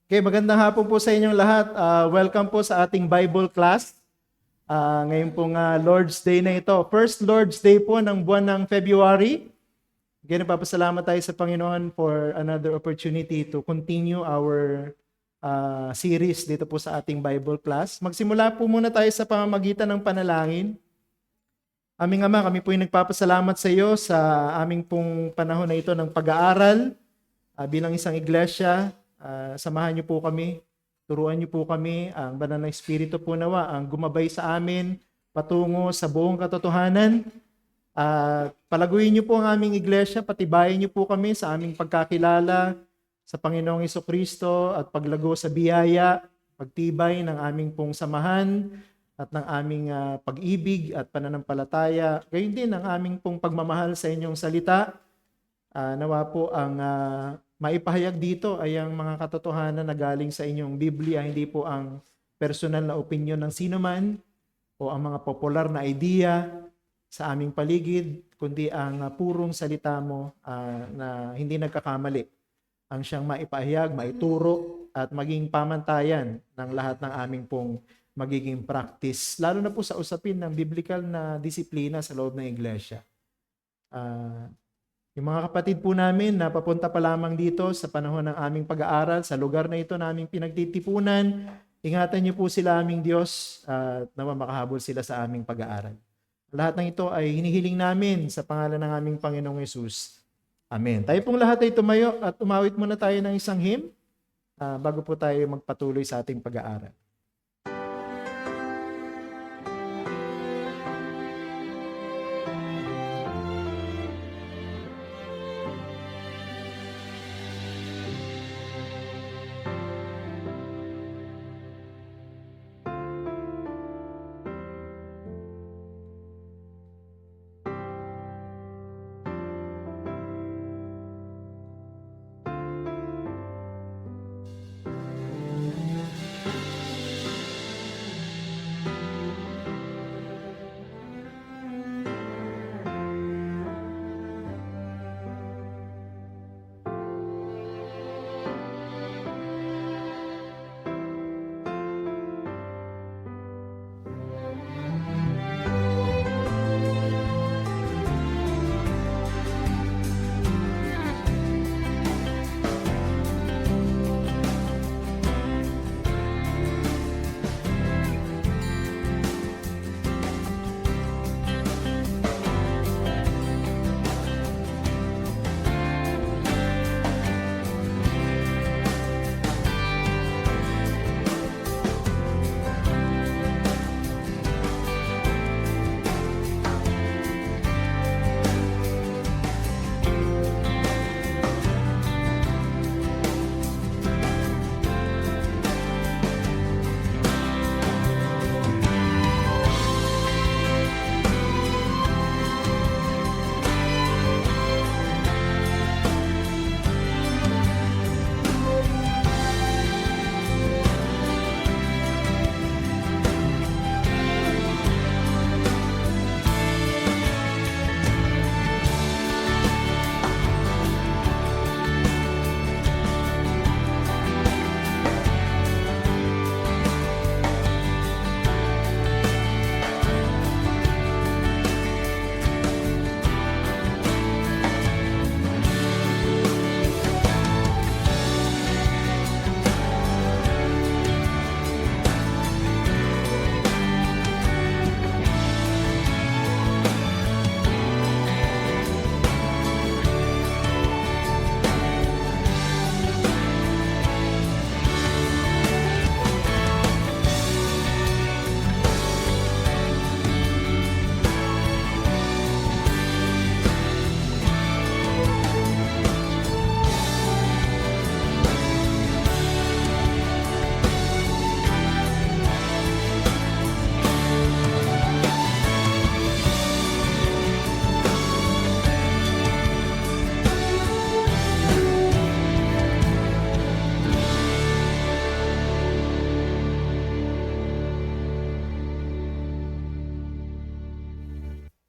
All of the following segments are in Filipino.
Okay, magandang hapon po sa inyong lahat. Welcome po sa ating Bible class. Ngayon pong Lord's Day na ito. First Lord's Day po ng buwan ng February. Again, nagpapasalamat tayo sa Panginoon for another opportunity to continue our series dito po sa ating Bible class. Magsimula po muna tayo sa pamamagitan ng panalangin. Aming Ama, kami po yung nagpapasalamat sa iyo sa aming pong panahon na ito ng pag-aaral bilang isang iglesia. Samahan niyo po kami, turuan niyo po kami, ang banal na Espiritu po nawa ang gumabay sa amin patungo sa buong katotohanan. Palaguin niyo po ang aming iglesia, patibayin niyo po kami sa aming pagkakilala sa Panginoong Jesucristo at paglago sa biyaya, pagtibay ng aming pong samahan at ng aming pag-ibig at pananampalataya. Gayon din ang aming pong pagmamahal sa inyong salita. Nawa po ang maipahayag dito ay ang mga katotohanan na galing sa inyong Biblia, hindi po ang personal na opinion ng sino man o ang mga popular na idea sa aming paligid, kundi ang purong salita mo na hindi nagkakamali ang siyang maipahayag, maituro at maging pamantayan ng lahat ng aming pong magiging practice, lalo na po sa usapin ng biblical na disiplina sa loob ng iglesia. Yung mga kapatid po namin na papunta pa lamang dito sa panahon ng aming pag-aaral, sa lugar na ito na aming pinagtitipunan, ingatan niyo po sila aming Diyos at nawa makahabol sila sa aming pag-aaral. Lahat ng ito ay hinihiling namin sa pangalan ng aming Panginoong Yesus. Amen. Tayo pong lahat ay tumayo at umawit muna tayo ng isang hymn bago po tayo magpatuloy sa ating pag-aaral.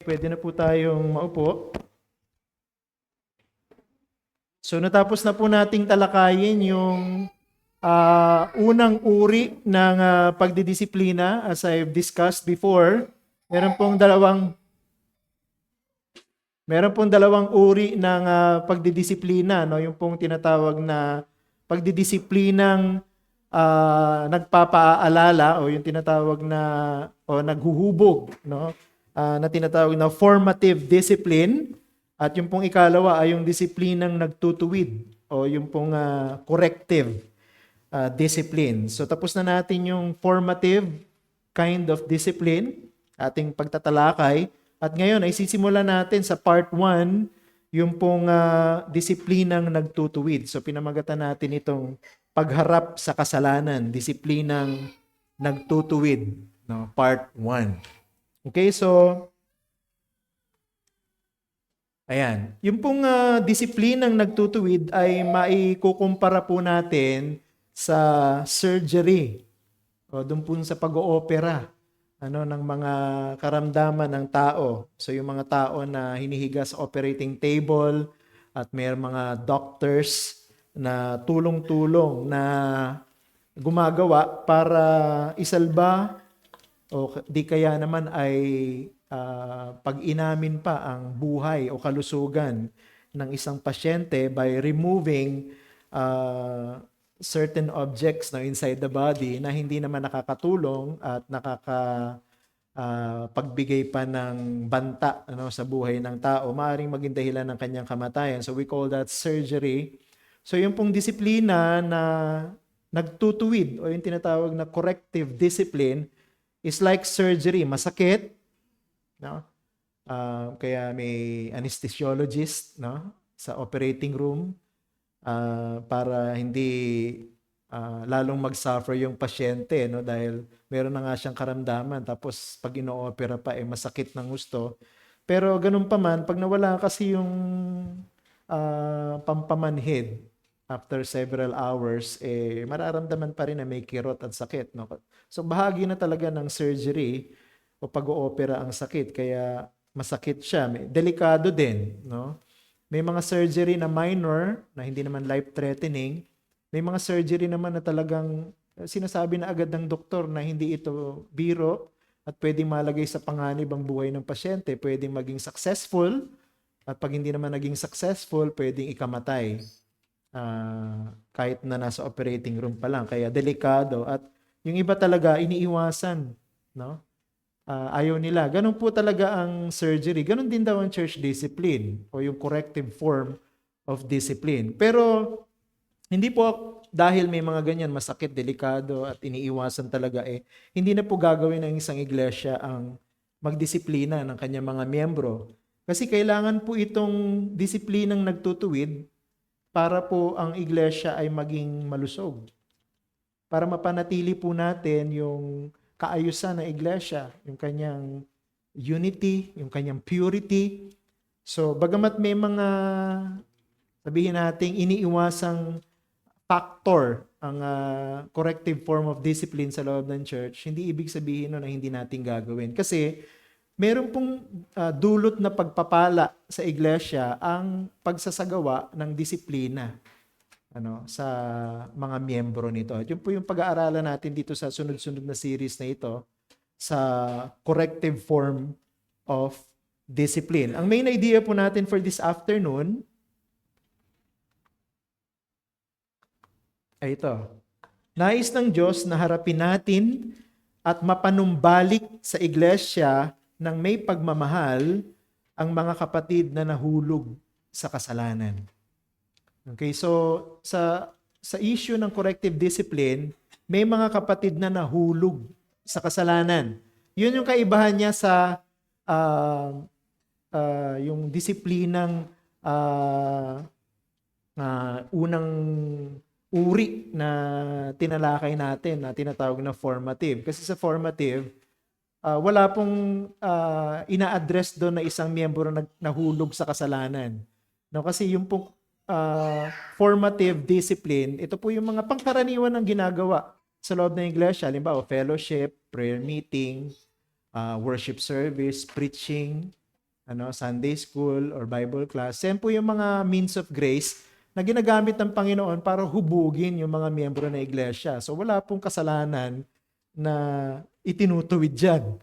Pwede na po tayong maupo. So natapos na po nating talakayin yung Unang uri ng pagdidisiplina, as I've discussed before, meron pong dalawang uri ng pagdidisiplina, no? Yung pong tinatawag na pagdidisiplinang nagpapaalala o yung tinatawag na o naghuhubog, no? Na tinatawag na formative discipline, at yung pong ikalawa ay yung disiplinang nagtutuwid o yung pong corrective discipline. So tapos na natin yung formative kind of discipline, ating pagtatalakay. At ngayon ay sisimulan natin sa part 1, yung pong disiplinang nagtutuwid. So pinamagatan natin itong pagharap sa kasalanan, disiplinang nagtutuwid, no? Part 1. Okay, so ayan. Yung pong disiplinang nagtutuwid ay maikukumpara po natin sa surgery o doon po sa pag-oopera ng mga karamdaman ng tao. So yung mga tao na hinihiga sa operating table at may mga doctors na tulong-tulong na gumagawa para isalba o di kaya naman ay pag-inamin pa ang buhay o kalusugan ng isang pasyente by removing certain objects na inside the body na hindi naman nakakatulong at pagbigay pa ng banta sa buhay ng tao, maaaring maging dahilan ng kanyang kamatayan. So we call that surgery. So yung pong disiplina na nagtutuwid o yung tinatawag na corrective discipline is like surgery, masakit, no? Kaya may anesthesiologist, no, sa operating room para hindi lalong mag-suffer yung pasyente, no, dahil meron na nga siyang karamdaman tapos pag ino-opera pa masakit ng gusto. Pero ganun pa man, pag nawala kasi yung pampamanhid after several hours, mararamdaman pa rin na may kirot at sakit, no? So bahagi na talaga ng surgery o pag-oopera ang sakit, kaya masakit siya. Delikado din, no? May mga surgery na minor, na hindi naman life-threatening. May mga surgery naman na talagang sinasabi na agad ng doktor na hindi ito biro at pwedeng malagay sa panganib ang buhay ng pasyente, pwedeng maging successful, at pag hindi naman naging successful, pwedeng ikamatay. Kahit na nasa operating room pa lang. Kaya delikado. At yung iba talaga, iniiwasan, no? Ayaw nila. Ganun po talaga ang surgery. Ganun din daw ang church discipline o yung corrective form of discipline. Pero hindi po dahil may mga ganyan, masakit, delikado at iniiwasan talaga, hindi na po gagawin ng isang iglesia ang magdisiplina ng kanyang mga miyembro. Kasi kailangan po itong disiplinang nagtutuwid para po ang iglesia ay maging malusog. Para mapanatili po natin yung kaayusan ng iglesia, yung kanyang unity, yung kanyang purity. So, bagamat may mga, sabihin natin, iniiwasang factor ang corrective form of discipline sa loob ng church, hindi ibig sabihin na hindi natin gagawin. Kasi, meron pong dulot na pagpapala sa iglesia ang pagsasagawa ng disiplina sa mga miyembro nito. At yun po yung pag-aaralan natin dito sa sunod-sunod na series na ito sa corrective form of discipline. Ang main idea po natin for this afternoon ay ito. Nais ng Diyos na harapin natin at mapanumbalik sa iglesia ng may pagmamahal ang mga kapatid na nahulog sa kasalanan. Okay, so sa issue ng corrective discipline, may mga kapatid na nahulog sa kasalanan. Yun yung kaibahan niya sa yung disiplinang unang uri na tinalakay natin na tinatawag na formative. Kasi sa formative, wala pong ina-address doon na isang miyembro na nahulog sa kasalanan. No, kasi yung pong formative discipline, ito po yung mga pangkaraniwan ng ginagawa sa loob ng iglesia. Halimbawa, fellowship, prayer meeting, worship service, preaching, Sunday school or Bible class. Yan po yung mga means of grace na ginagamit ng Panginoon para hubugin yung mga miyembro ng iglesia. So wala pong kasalanan na itinutuwid dyan.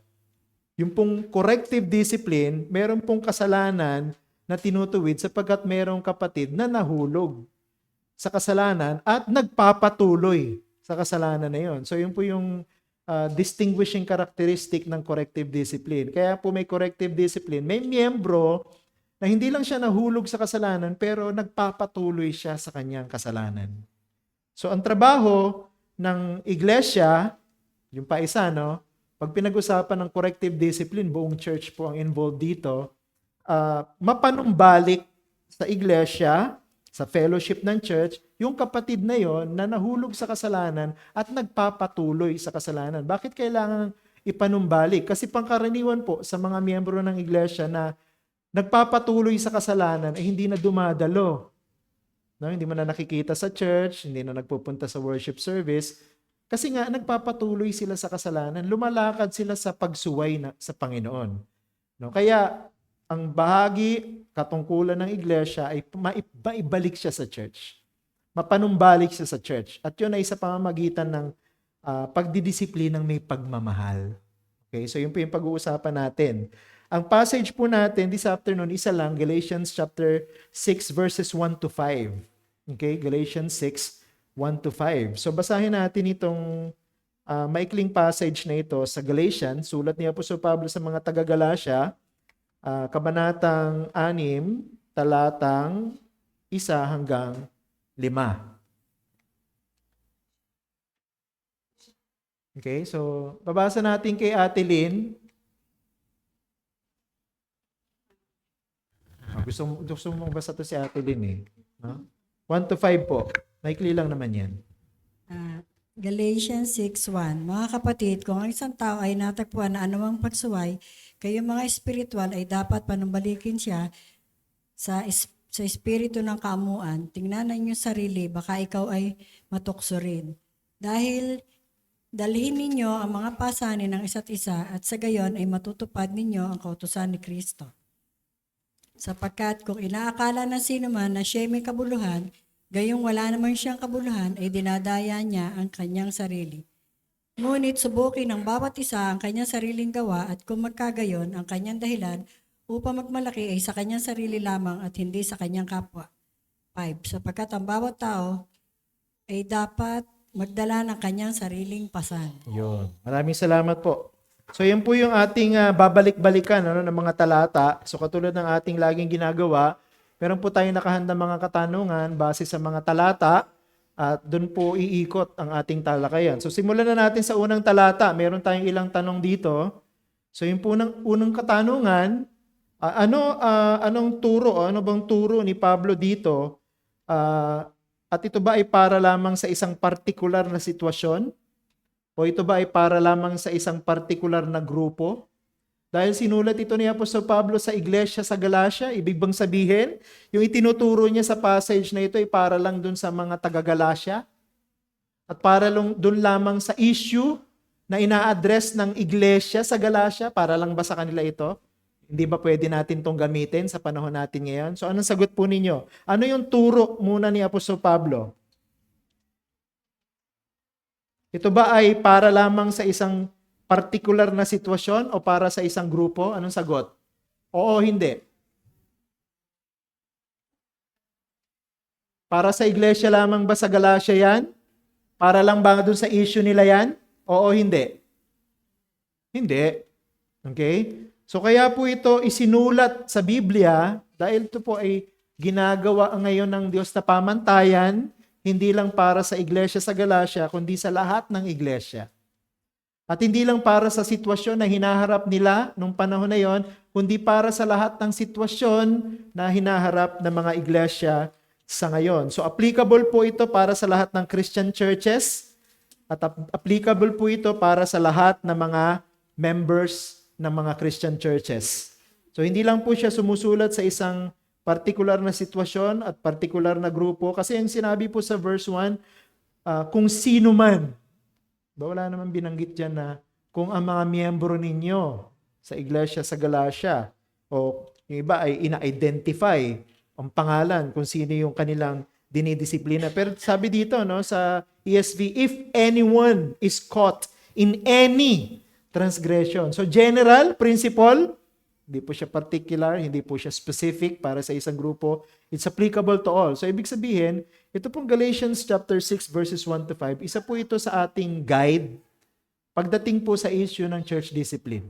Yung pong corrective discipline, meron pong kasalanan na tinutuwid sapagkat merong kapatid na nahulog sa kasalanan at nagpapatuloy sa kasalanan na yon. So yun po yung distinguishing characteristic ng corrective discipline. Kaya po may corrective discipline. May miyembro na hindi lang siya nahulog sa kasalanan pero nagpapatuloy siya sa kanyang kasalanan. So ang trabaho ng iglesia, yung pa isa, no? Pag pinag-usapan ng corrective discipline, buong church po ang involved dito, mapanumbalik sa iglesia, sa fellowship ng church, yung kapatid na yon na nahulog sa kasalanan at nagpapatuloy sa kasalanan. Bakit kailangan ipanumbalik? Kasi pangkaraniwan po sa mga miyembro ng iglesia na nagpapatuloy sa kasalanan ay hindi na dumadalo. No? Hindi mo na nakikita sa church, hindi na nagpupunta sa worship service, kasi nga nagpapatuloy sila sa kasalanan, lumalakad sila sa pagsuway sa Panginoon. No? Kaya ang bahagi, katungkulan ng iglesia ay maibalik siya sa church. Mapanumbalik siya sa church. At yun ay sa pamamagitan ng pagdidisiplinang may pagmamahal. Okay, so yun po yung pag-uusapan natin. Ang passage po natin this afternoon, isa lang, Galatians chapter 6 verses 1 to 5. Okay, Galatians 6, 1 to 5. So basahin natin itong maikling passage na ito sa Galatians, sulat ni Apostol Pablo sa mga taga-Galacia, kabanatang 6, talatang 1 hanggang 5. Okay, so babasa natin kay Ate Lynn. Gusto mong basa to si Ate Lynn eh. No? 1 to 5 po. Maikli lang naman yan. Galatians 6:1. Mga kapatid, kung ang isang tao ay natagpuan na anumang pagsuway, kayo mga espiritual ay dapat panumbalikin siya sa espiritu ng kaamuan. Tingnan ninyo sarili, baka ikaw ay matukso rin. Dahil dalhin ninyo ang mga pasanin ng isa't isa at sa gayon ay matutupad ninyo ang kautusan ni Kristo. Sapagkat kung inaakala ng sino man na siya may kabuluhan, gayong wala naman siyang kabuluhan, ay dinadaya niya ang kanyang sarili. Ngunit subukin ng bawat isa ang kanyang sariling gawa at kung magkagayon ang kanyang dahilan upang magmalaki ay sa kanyang sarili lamang at hindi sa kanyang kapwa. 5. Sapagkat ang bawat tao ay dapat magdala ng kanyang sariling pasan. Yun. Maraming salamat po. So yan po yung ating babalik-balikan ng mga talata. So katulad ng ating laging ginagawa, meron po tayong nakahandang mga katanungan base sa mga talata at doon po iikot ang ating talakayan. So simulan na natin sa unang talata. Meron tayong ilang tanong dito. So yung po unang katanungan, anong turo, ano bang turo ni Pablo dito? At ito ba ay para lamang sa isang partikular na sitwasyon? O ito ba ay para lamang sa isang partikular na grupo? Dahil sinulat ito ni Apostol Pablo sa iglesia sa Galacia, ibig bang sabihin, yung itinuturo niya sa passage na ito ay para lang dun sa mga taga-Galacia? At para lang dun lamang sa issue na ina-address ng iglesia sa Galacia? Para lang ba sa kanila ito? Hindi ba pwede natin itong gamitin sa panahon natin ngayon? So anong sagot po ninyo? Ano yung turo muna ni Apostol Pablo? Ito ba ay para lamang sa isang partikular na sitwasyon o para sa isang grupo? Anong sagot? Oo, hindi. Para sa iglesia lamang ba sa Galacia yan? Para lang ba dun sa issue nila yan? Oo, hindi. Hindi. Okay? So kaya po ito isinulat sa Biblia dahil ito po ay ginagawa ngayon ng Diyos na pamantayan, hindi lang para sa iglesia sa Galacia, kundi sa lahat ng iglesia. At hindi lang para sa sitwasyon na hinaharap nila nung panahon na yon, kundi para sa lahat ng sitwasyon na hinaharap ng mga iglesia sa ngayon. So applicable po ito para sa lahat ng Christian churches at applicable po ito para sa lahat ng mga members ng mga Christian churches. So hindi lang po siya sumusulat sa isang particular na sitwasyon at particular na grupo. Kasi yung sinabi po sa verse 1, kung sino man. Wala naman binanggit dyan na kung ang mga miyembro ninyo sa iglesia sa Galacia o yung iba ay ina-identify ang pangalan kung sino yung kanilang dinidisiplina. Pero sabi dito, no, sa ESV, if anyone is caught in any transgression. So general principle, hindi po siya particular, hindi po siya specific para sa isang grupo. It's applicable to all. So ibig sabihin, ito pong Galatians chapter 6 verses 1 to 5, isa po ito sa ating guide pagdating po sa issue ng church discipline.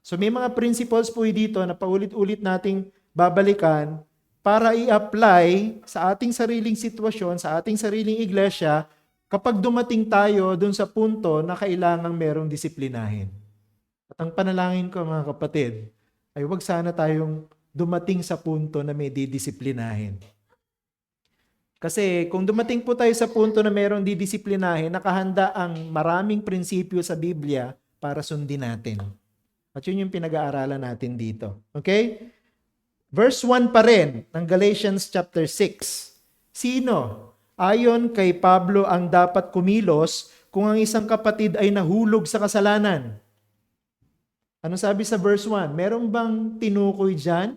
So may mga principles po dito na paulit-ulit nating babalikan para i-apply sa ating sariling sitwasyon, sa ating sariling iglesia, kapag dumating tayo dun sa punto na kailangang merong disiplinahin. At ang panalangin ko mga kapatid, ay huwag sana tayong dumating sa punto na may didisiplinahin. Kasi kung dumating po tayo sa punto na merong didisiplinahin, nakahanda ang maraming prinsipyo sa Biblia para sundin natin. At yun yung pinag-aaralan natin dito. Okay? Verse 1 pa rin ng Galatians chapter 6. Sino? Ayon kay Pablo ang dapat kumilos kung ang isang kapatid ay nahulog sa kasalanan. Ano sabi sa verse 1? Meron bang tinukoy dyan?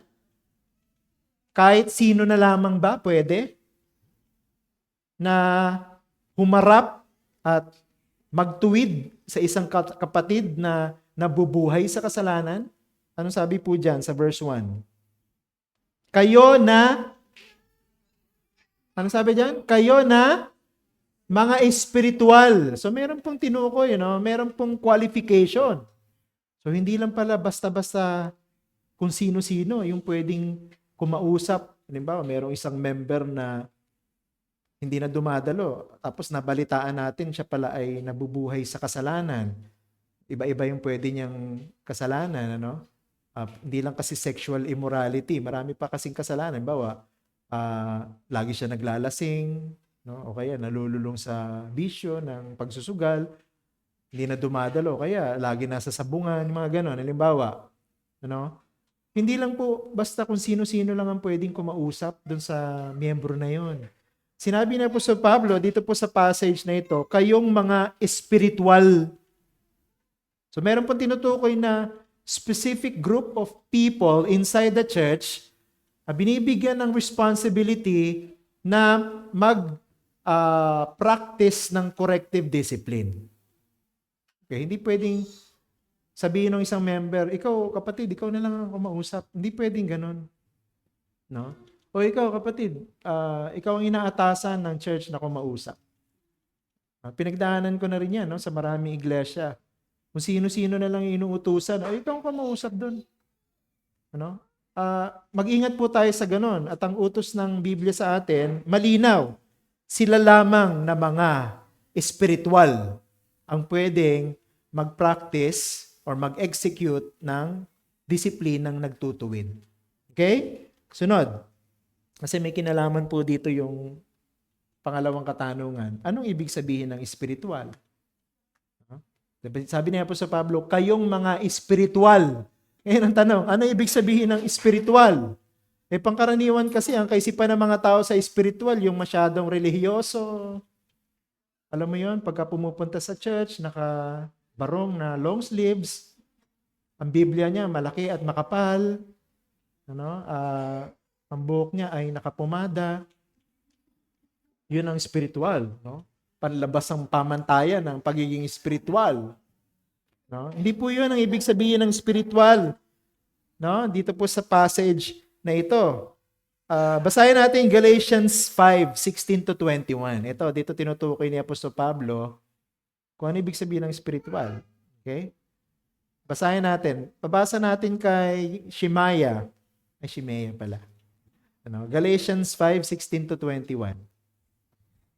Kahit sino na lamang ba pwede? Na humarap at magtuwid sa isang kapatid na nabubuhay sa kasalanan? Ano sabi po dyan sa verse 1? Kayo na, ano sabi dyan? Kayo na mga espiritual. So meron pong tinukoy, meron pong qualification. So hindi lang pala basta-basta kung sino-sino yung pwedeng kumausap. Halimbawa, merong isang member na hindi na dumadalo. Tapos nabalitaan natin siya pala ay nabubuhay sa kasalanan. Iba-iba yung pwede niyang kasalanan. Hindi lang kasi sexual immorality. Marami pa kasing kasalanan. Halimbawa, lagi siya naglalasing. O kaya nalululong sa bisyo ng pagsusugal. Hindi na dumadalo, kaya lagi nasa sabungan, mga ganon. Halimbawa, hindi lang po basta kung sino-sino lang ang pwedeng kumausap dun sa miyembro na yon. Sinabi na po sa Pablo, dito po sa passage na ito, kayong mga espiritual. So meron po tinutukoy na specific group of people inside the church na binibigyan ng responsibility na mag-practice ng corrective discipline. Okay, hindi pwedeng sabihin ng isang member, ikaw kapatid, ikaw na lang ang kumausap. Hindi pwedeng ganun. No? O ikaw kapatid, ikaw ang inaatasan ng church na kumausap. Pinagdaanan ko na rin yan sa maraming iglesia. Kung sino-sino na lang inuutusan, ikaw ang kumausap doon. Mag-ingat po tayo sa ganun. At ang utos ng Biblia sa atin, malinaw. Sila lamang na mga espiritual ang pwedeng mag-practice or mag-execute ng disiplinang nagtutuwid. Okay? Sunod. Kasi may kinalaman po dito yung pangalawang katanungan. Anong ibig sabihin ng espiritual? Sabi niya po sa Pablo, kayong mga espiritual. Ngayon ang tanong, ano ibig sabihin ng espiritual? Pangkaraniwan kasi ang kaisipan ng mga tao sa espiritual, yung masyadong relihiyoso. Alam mo yon, pagka pumupunta sa church, naka-barong na long sleeves, ang Biblia niya malaki at makapal, ang buhok niya ay nakapumada. Yun ang spiritual, panlabas ang pamantayan ng pagiging spiritual. Hindi po yun ang ibig sabihin ng spiritual. Dito po sa passage na ito. Basahin natin Galatians 5:16-21. Ito, dito tinutukoy ni Apostol Pablo kung ano ibig sabihin ng spiritual. Okay? Basahin natin. Pabasa natin kay Shemaiah. Shemaiah pala. Galatians 5:16-21.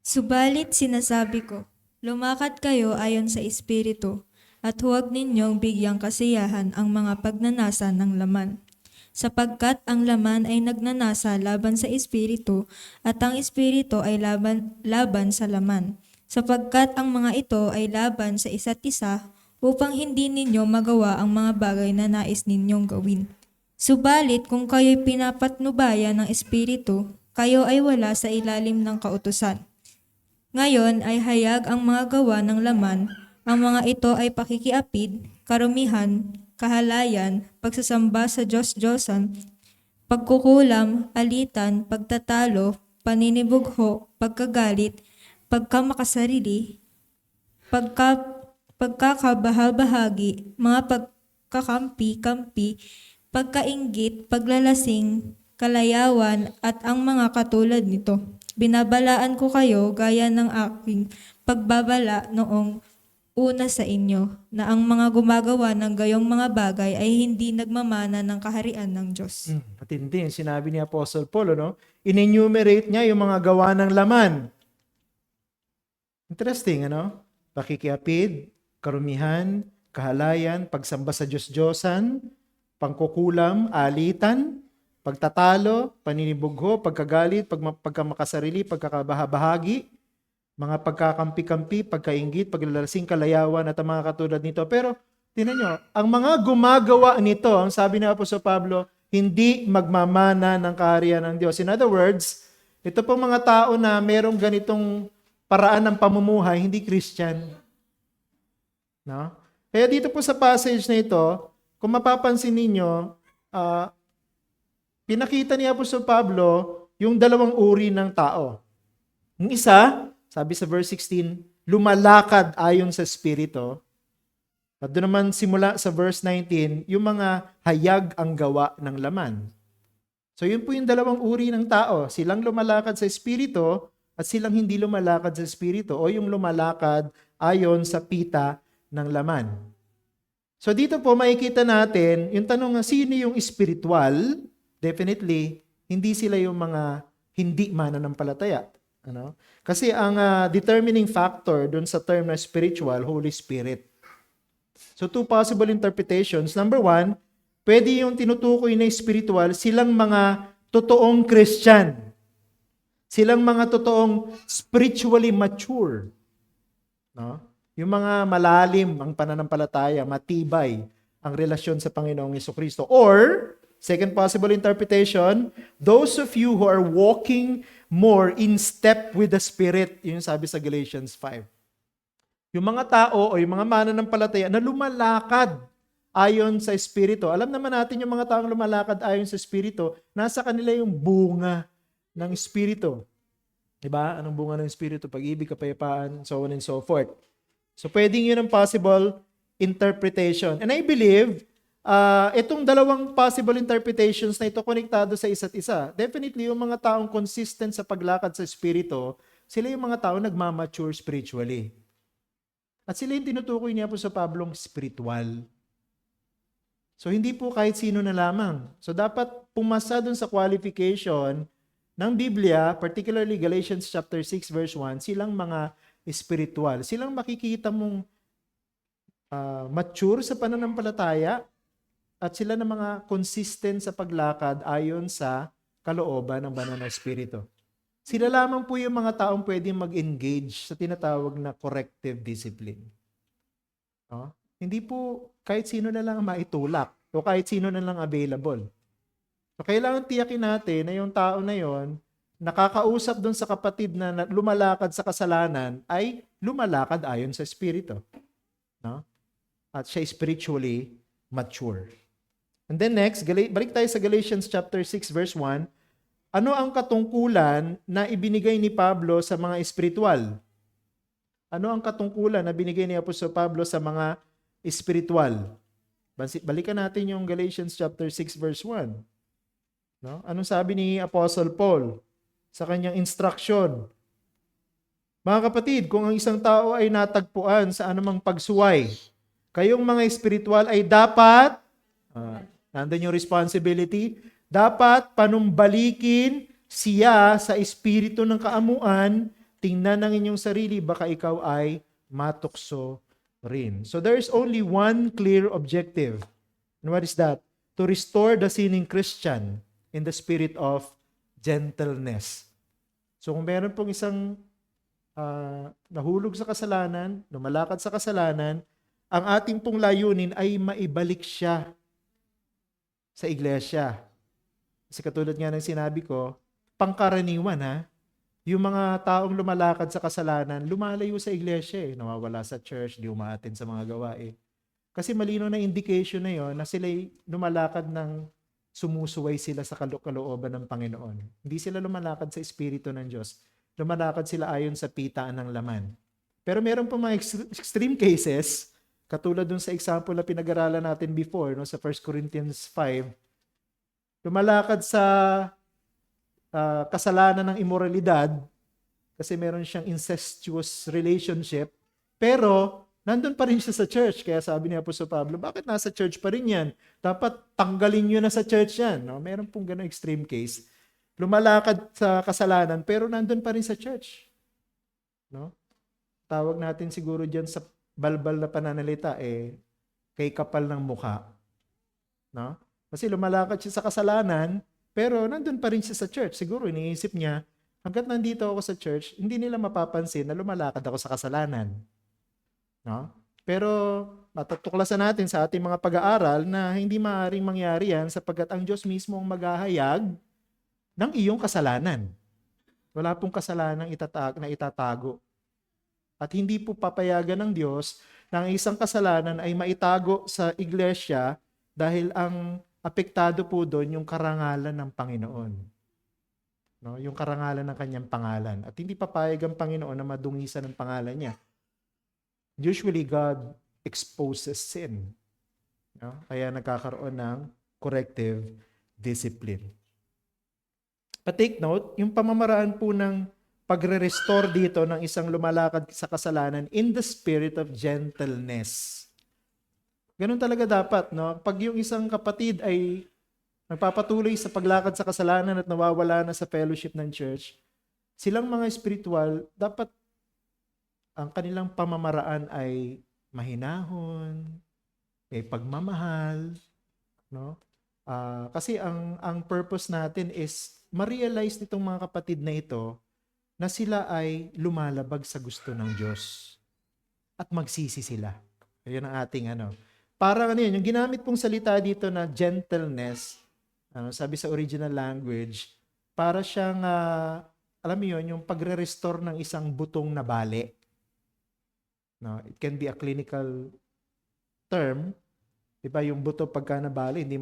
Subalit sinasabi ko, lumakad kayo ayon sa Espiritu, at huwag ninyong bigyang kasiyahan ang mga pagnanasa ng laman. Sapagkat ang laman ay nagnanasa laban sa Espiritu, at ang Espiritu ay laban sa laman. Sapagkat ang mga ito ay laban sa isa't isa, upang hindi ninyo magawa ang mga bagay na nais ninyong gawin. Subalit kung kayo'y pinapatnubayan ng Espiritu, kayo ay wala sa ilalim ng kautusan. Ngayon ay hayag ang mga gawa ng laman. Ang mga ito ay pakikiapid, karumihan, kahalayan, pagsasamba sa Diyos-Diyosan, pagkukulam, alitan, pagtatalo, paninibugho, pagkagalit, pagkamakasarili, pagkakabahabahagi, mga pagkakampi-kampi, pagkainggit, paglalasing, kalayawan, at ang mga katulad nito. Binabalaan ko kayo gaya ng aking pagbabala noong una sa inyo, na ang mga gumagawa ng gayong mga bagay ay hindi nagmamana ng kaharian ng Diyos. Matindi yung sinabi ni Apostle Paul, no? In-enumerate niya yung mga gawa ng laman. Interesting, ano? Pakikiapid, karumihan, kahalayan, pagsamba sa Diyos-Diyosan, pangkukulam, alitan, pagtatalo, paninibugho, pagkagalit, pagkamakasarili, pagkakabahabahagi, mga pagkakampi-kampi, pagkainggit, paglalasing, kalayawan, at ang mga katulad nito. Pero, tingnan nyo, ang mga gumagawa nito, ang sabi ni Apostol Pablo, hindi magmamana ng kaharian ng Diyos. In other words, ito pong mga tao na merong ganitong paraan ng pamumuhay, hindi Christian. No? Kaya dito po sa passage na ito, kung mapapansin ninyo, pinakita ni Apostol Pablo yung dalawang uri ng tao. Yung isa, sabi sa verse 16, lumalakad ayon sa Espiritu. At doon naman simula sa verse 19, yung mga hayag ang gawa ng laman. So yun po yung dalawang uri ng tao. Silang lumalakad sa Espiritu at silang hindi lumalakad sa Espiritu, o yung lumalakad ayon sa pita ng laman. So dito po makikita natin, yung tanong nga, sino yung spiritual? Definitely, hindi sila yung mga hindi mananampalataya. Ano? Kasi ang determining factor dun sa term na spiritual, Holy Spirit. So two possible interpretations. Number one, pwede yung tinutukoy na spiritual, silang mga totoong Christian. Silang mga totoong spiritually mature. No? Yung mga malalim ang pananampalataya, matibay ang relasyon sa Panginoong Jesucristo. Or, second possible interpretation, those of you who are walking more in step with the Spirit, yun yung sabi sa Galatians 5. Yung mga tao o yung mga mananampalataya na lumalakad ayon sa Espiritu. Alam naman natin yung mga taong lumalakad ayon sa Espiritu, nasa kanila yung bunga ng Espiritu. Diba? Anong bunga ng Espiritu? Pag-ibig, kapayapaan, so on and so forth. So pwedeng yun ang possible interpretation. And I believe, itong dalawang possible interpretations na ito konektado sa isa't isa. Definitely, yung mga taong consistent sa paglakad sa Espiritu, sila yung mga taong nagmamature spiritually. At sila yung tinutukoy niya po sa Pablong spiritual. So, hindi po kahit sino na lamang. So, dapat pumasa dun sa qualification ng Biblia, particularly Galatians chapter 6 verse 1, silang mga spiritual. Silang makikita mong mature sa pananampalataya, at sila na mga consistent sa paglakad ayon sa kalooban ng banal na Espiritu. Sila lamang po yung mga taong pwedeng mag-engage sa tinatawag na corrective discipline. No? Hindi po kahit sino na lang maitulak o kahit sino na lang available. So kailangan tiyakin natin na yung tao na yon, nakakausap doon sa kapatid na lumalakad sa kasalanan, ay lumalakad ayon sa Espiritu. No? At siya spiritually mature. And then next, balik tayo sa Galatians chapter 6 verse 1. Ano ang katungkulan na ibinigay ni Pablo sa mga espiritual? Ano ang katungkulan na binigay ni Apostol Pablo sa mga espiritual? Balikan natin yung Galatians chapter 6 verse 1. No? Anong sabi ni Apostle Paul sa kanyang instruction? Mga kapatid, kung ang isang tao ay natagpuan sa anumang pagsuway, kayong mga espiritual ay dapat, nandun yung responsibility, dapat panumbalikin siya sa espiritu ng kaamuan, tingnan ng inyong sarili, baka ikaw ay matukso rin. So there is only one clear objective. And what is that? To restore the sinning Christian in the spirit of gentleness. So kung meron pong isang nahulog sa kasalanan, lumalakad sa kasalanan, ang ating pong layunin ay maibalik siya sa iglesia. Kasi katulad nga ng sinabi ko, pangkaraniwan yung mga taong lumalakad sa kasalanan, lumalayo sa iglesia nawawala sa church, di umaattend sa mga gawain. Kasi malino na indication na yon na sila'y lumalakad ng sumusuway sila sa kalooban ng Panginoon. Hindi sila lumalakad sa Espiritu ng Diyos. Lumalakad sila ayon sa pitaan ng laman. Pero meron pa mga extreme cases, katulad dun sa example na pinag-aralan natin before, no, sa 1 Corinthians 5, lumalakad sa kasalanan ng immoralidad kasi meron siyang incestuous relationship, pero nandun pa rin siya sa church. Kaya sabi ni Apostol Pablo, bakit nasa church pa rin yan? Dapat tanggalin nyo na sa church yan. No? Meron pong gano'ng extreme case. Lumalakad sa kasalanan, pero nandun pa rin sa church. No? Tawag natin siguro dyan sa balbal na pananalita, kay kapal ng mukha. No? Kasi lumalakad siya sa kasalanan, pero nandun pa rin siya sa church. Siguro iniisip niya, hanggat nandito ako sa church, hindi nila mapapansin na lumalakad ako sa kasalanan. No? Pero matutuklasan natin sa ating mga pag-aaral na hindi maaaring mangyari yan sapagkat ang Diyos mismo ang maghahayag ng iyong kasalanan. Wala pong kasalanang na itatago. At hindi po papayagan ng Diyos na ang isang kasalanan ay maitago sa iglesia dahil ang apektado po doon yung karangalan ng Panginoon. No? Yung karangalan ng kanyang pangalan. At hindi papayag ang Panginoon na madungisan ang pangalan niya. Usually, God exposes sin. No? Kaya nagkakaroon ng corrective discipline. Pa-take note, yung pamamaraan po ng pagre-restore dito ng isang lumalakad sa kasalanan in the spirit of gentleness. Ganun talaga dapat, no? Pag yung isang kapatid ay nagpapatuloy sa paglakad sa kasalanan at nawawala na sa fellowship ng church, silang mga spiritual, dapat ang kanilang pamamaraan ay mahinahon, may pagmamahal, no? Kasi ang purpose natin is ma-realize nitong mga kapatid na ito na sila ay lumalabag sa gusto ng Diyos at magsisi sila. Ayun ang ating Parang yun, yung ginamit pong salita dito na gentleness, sabi sa original language, para siyang, alam mo yun, yung pagre-restore ng isang butong na bali. No, it can be a clinical term. Diba, yung buto pagka nabali, hindi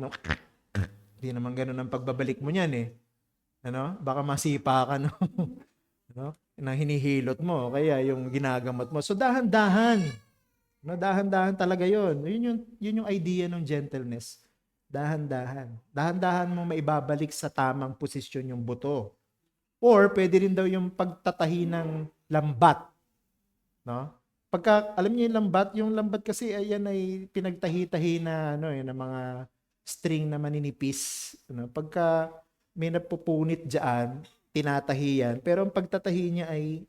naman ganun ang pagbabalik mo niyan eh. Baka masipa ka, no? Na hinihilot mo, kaya yung ginagamot mo. So, dahan-dahan. Dahan-dahan talaga yun. Yun yung idea ng gentleness. Dahan-dahan. Dahan-dahan mo maibabalik sa tamang posisyon yung buto. Or, pwede rin daw yung pagtatahi ng lambat. No? Pagka, alam niyo yung lambat kasi ayan ay pinagtahi-tahi na na mga string na maninipis. Pagka may napupunit diyan, tinatahi yan. Pero ang pagtatahi niya ay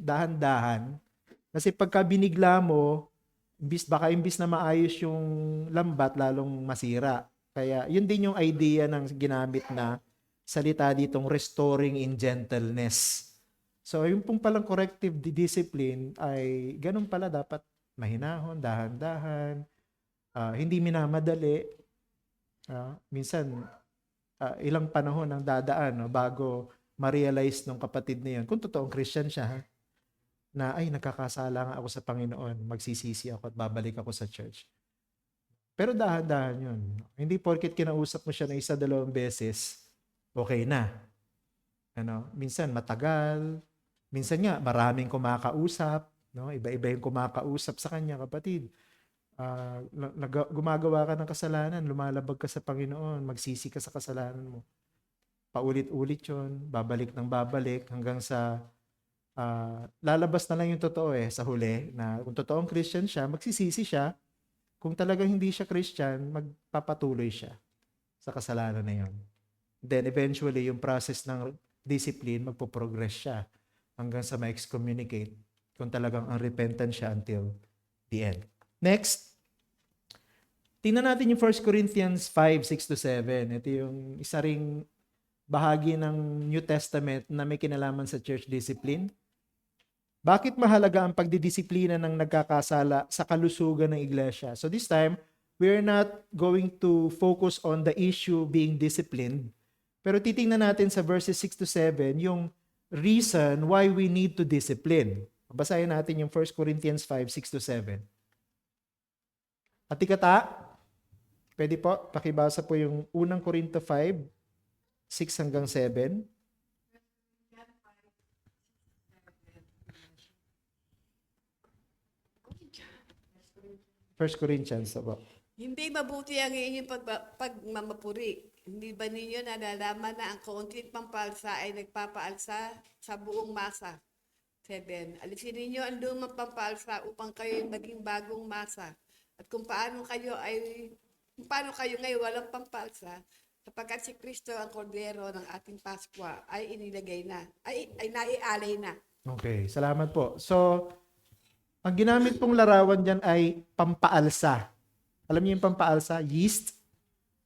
dahan-dahan. Kasi pagka binigla mo, imbis na maayos yung lambat, lalong masira. Kaya yun din yung idea ng ginamit na salita ditong restoring in gentleness. So, yung pong palang corrective discipline ay ganun pala dapat mahinahon, dahan-dahan, hindi minamadali. Minsan, ilang panahon ang dadaan bago ma-realize ng kapatid na yun, kung totoong Christian siya, na ay nagkakasala nga ako sa Panginoon, magsisisi ako at babalik ako sa church. Pero dahan-dahan yun. Hindi porket kinausap mo siya na 1-2 beses, okay na. Minsan matagal, minsan nga maraming kumakausap, no? Iba-iba yung kumakausap sa kanya, kapatid. Gumagawa ka ng kasalanan, lumalabag ka sa Panginoon, magsisi ka sa kasalanan mo. Paulit-ulit yun, babalik ng babalik hanggang sa lalabas na lang yung totoo sa huli na kung totoong Christian siya, magsisisi siya. Kung talagang hindi siya Christian, magpapatuloy siya sa kasalanan na yun. Then eventually, yung process ng discipline, magpo-progress siya hanggang sa ma-excommunicate kung talagang unrepentant siya until the end. Next, tingnan natin yung 1 Corinthians 5:6-7. Ito yung isa ring bahagi ng New Testament na may kinalaman sa church discipline. Bakit mahalaga ang pagdidisiplina ng nagkakasala sa kalusugan ng iglesia? So this time, we're not going to focus on the issue being disciplined. Pero titingnan natin sa verses 6-7 yung reason why we need to discipline. Basahin natin yung 1 Corinthians 5:6-7. At ikata, Pwede po, pakibasa po yung unang Korinto 5, 6 hanggang 7. First Corinthians, po. Hindi mabuti ang inyong pagmamapuri. Hindi ba ninyo nalalaman na ang kaunting pampalsa ay nagpapaalsa sa buong masa? 7. Alisin ninyo ang lumang pampalsa upang kayo maging bagong masa. At kung paano kayo ngayon walang pampalsa, sapagkat si Kristo ang kordero ng ating Paskwa ay inilagay na, ay naialay na. Okay, salamat po. So, ang ginamit pong larawan dyan ay pampaalsa. Alam niyo yung pampaalsa? Yeast.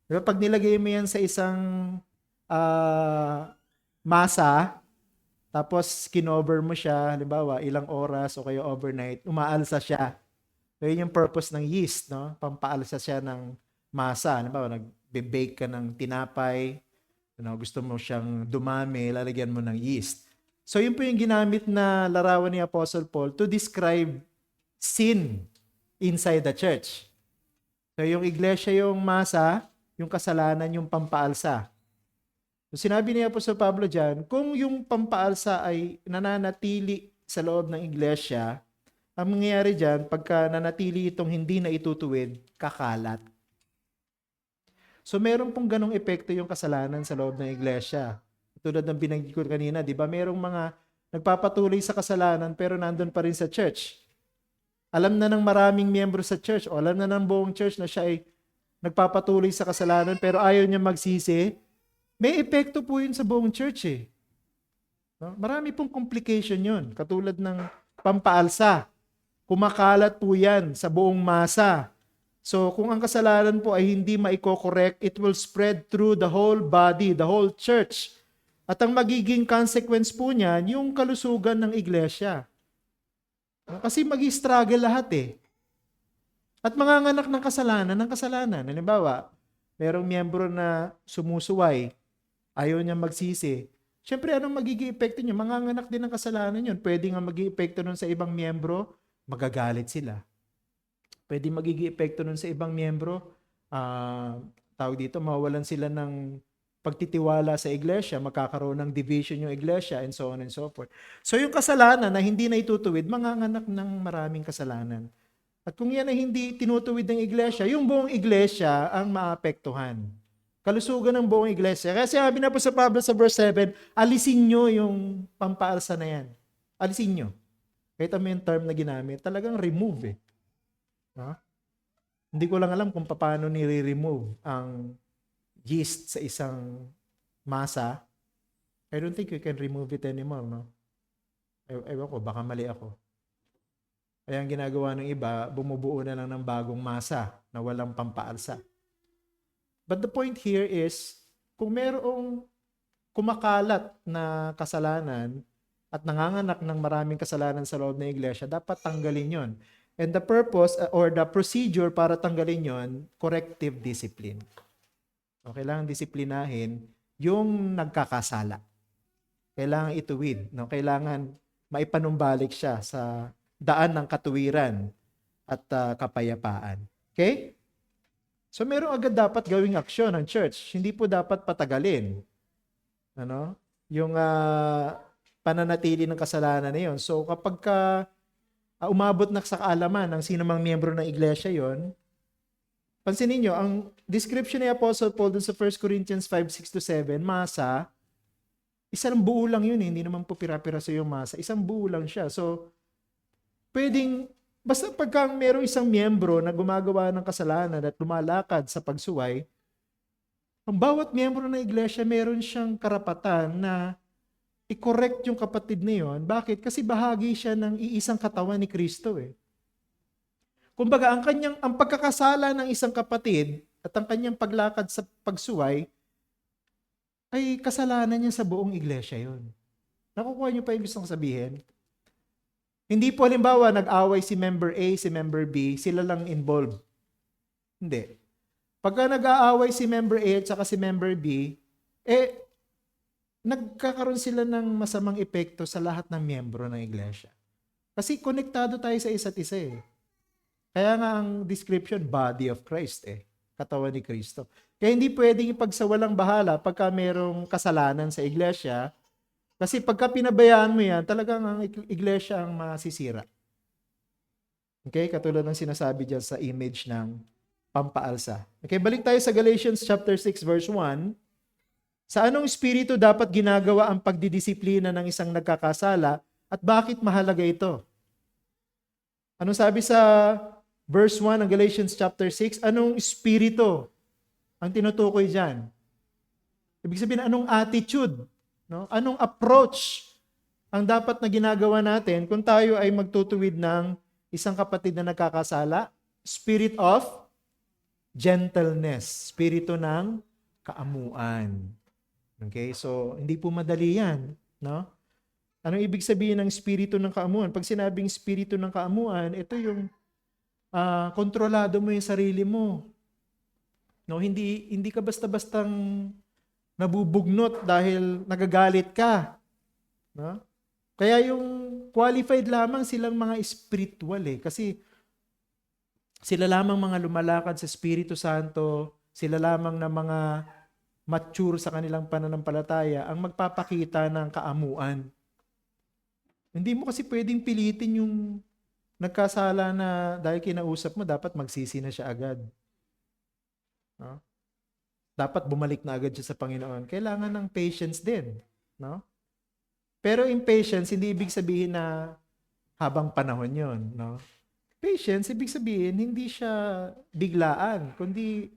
Diba? Pag nilagay mo yan sa isang masa, tapos kinover mo siya, halimbawa, ilang oras o kaya overnight, umaalsa siya. So, yun yung purpose ng yeast, no? Pampaalsa siya ng masa. Halimbawa, nagbe-bake ka ng tinapay, gusto mo siyang dumami, lalagyan mo ng yeast. So, yun po yung ginamit na larawan ni Apostle Paul to describe sin inside the church. So, yung iglesia yung masa, yung kasalanan yung pampaalsa. So, sinabi ni Apostol Pablo dyan, kung yung pampaalsa ay nananatili sa loob ng iglesia, ang mangyayari dyan, pagka nanatili itong hindi na itutuwid, kakalat. So, meron pong ganong epekto yung kasalanan sa loob ng iglesia. Tulad ng binanggit ko kanina, di ba? Merong mga nagpapatuloy sa kasalanan pero nandun pa rin sa church. Alam na ng maraming miyembro sa church o alam na ng buong church na siya ay nagpapatuloy sa kasalanan pero ayaw niya magsisi. May epekto po yun sa buong church eh. No? Marami pong complication yun. Katulad ng pampaalsa. Kumakalat po yan sa buong masa. So kung ang kasalanan po ay hindi maiko-correct, it will spread through the whole body, the whole church. At ang magiging consequence po niyan, yung kalusugan ng iglesia. Kasi mag-i-struggle lahat eh. At manganganak ng kasalanan. Halimbawa, merong miyembro na sumusuway, ayaw niya magsisi. Siyempre, anong magiging epekto niya? Manganganak din ng kasalanan yun. Pwede nga magiging epekto nun sa ibang miyembro, magagalit sila. Pwede magiging epekto nun sa ibang miyembro, tawag dito, mawawalan sila ng pagtitiwala sa iglesia, magkakaroon ng division yung iglesia, and so on and so forth. So yung kasalanan na hindi na itutuwid, manganganak ng maraming kasalanan. At kung yan ay hindi tinutuwid ng iglesia, yung buong iglesia ang maapektuhan. Kalusugan ng buong iglesia. Kaya sabi na po sa Pablo sa verse 7, alisin nyo yung pampaalsa na yan. Alisin nyo. Kahit mo yung term na ginamit, talagang remove eh. Huh? Hindi ko lang alam kung paano nire-remove ang yeast sa isang masa. I don't think you can remove it anymore, no? Ewan ko, baka mali ako. Kaya ang ginagawa ng iba, bumubuo na lang ng bagong masa na walang pampaalsa. But the point here is, kung merong kumakalat na kasalanan at nanganganak ng maraming kasalanan sa loob ng iglesia, dapat tanggalin yon. And the purpose or the procedure para tanggalin yon, corrective discipline. O, kailangan disiplinahin yung nagkakasala. Kailangan ituwid. No? Kailangan maipanumbalik siya sa daan ng katuwiran at kapayapaan. Okay? So, meron agad dapat gawing aksyon ng church. Hindi po dapat patagalin. Ano? Yung pananatili ng kasalanan na yun. So, kapag umabot na sa kaalaman ng sino mang miyembro ng iglesia yon, pansinin nyo, ang description ni Apostle Paul dun sa 1 Corinthians 5:6-7, masa, isang buo lang yun, hindi naman po pira-piraso yung masa, isang buo lang siya. So, pwedeng, basta pagka merong isang miyembro na gumagawa ng kasalanan at lumalakad sa pagsuway, ang bawat miyembro ng iglesia meron siyang karapatan na i-correct yung kapatid na yun. Bakit? Kasi bahagi siya ng iisang katawan ni Kristo eh. Kumbaga, ang pagkakasala ng isang kapatid at ang kanyang paglakad sa pagsuway ay kasalanan niya sa buong iglesia yon. Nakukuha niyo pa yung gusto kong sabihin? Hindi po halimbawa nag-away si member A, si member B, sila lang involved. Hindi. Pagka nag-aaway si member A at saka si member B, nagkakaroon sila ng masamang epekto sa lahat ng miyembro ng iglesia. Kasi konektado tayo sa isa't isa eh. Kaya nga ang description, body of Christ eh. katawan ni Kristo. Kaya hindi pwedeng ipagsawalang bahala pagka merong kasalanan sa iglesia, kasi pagka pinabayaan mo yan, talagang ang iglesia ang masisira. Okay? Katulad ng sinasabi dyan sa image ng pampaalsa. Okay, balik tayo sa Galatians chapter 6 verse 1. Sa anong espiritu dapat ginagawa ang pagdidisiplina ng isang nagkakasala at bakit mahalaga ito? Anong sabi sa verse 1 ng Galatians chapter 6? Anong espiritu ang tinutukoy diyan? Ibig sabihin, anong attitude? No? Anong approach ang dapat na ginagawa natin kung tayo ay magtutuwid ng isang kapatid na nagkakasala? Spirit of gentleness. Spirito ng kaamuan. Okay? So, hindi po madali yan. No? Anong ibig sabihin ng spirito ng kaamuan? Pag sinabing spirito ng kaamuan, ito yung kontrolado mo yung sarili mo. No, hindi ka basta-bastang nabubugnot dahil nagagalit ka. No? Kaya yung qualified lamang silang mga spiritual kasi sila lamang mga lumalakad sa Espiritu Santo, sila lamang na mga mature sa kanilang pananampalataya ang magpapakita ng kaamuan. Hindi mo kasi pwedeng pilitin yung nagkasala na dahil kinausap mo, dapat magsisi na siya agad. No? Dapat bumalik na agad siya sa Panginoon. Kailangan ng patience din. No? Pero impatience, hindi ibig sabihin na habang panahon yon. No? Patience, ibig sabihin, hindi siya biglaan, kundi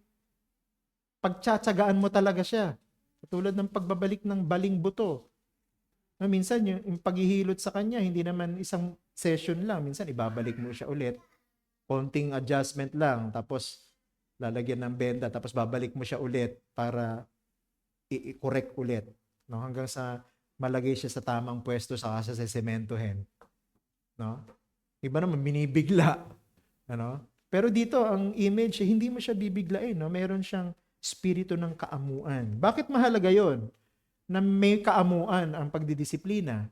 pagtsatsagaan mo talaga siya. Katulad ng pagbabalik ng baling buto. No, minsan yung paghihilot sa kanya, hindi naman isang session lang. Minsan ibabalik mo siya ulit. Konting adjustment lang. Tapos lalagyan ng benda. Tapos babalik mo siya ulit para i-correct ulit. No? Hanggang sa malagay siya sa tamang pwesto saka siya sesementohin. No? Iba naman, binibigla. Ano? Pero dito, ang image, hindi mo siya bibiglain. No? Meron siyang spirito ng kaamuan. Bakit mahalaga yon? Na may kaamuan ang pagdidisiplina.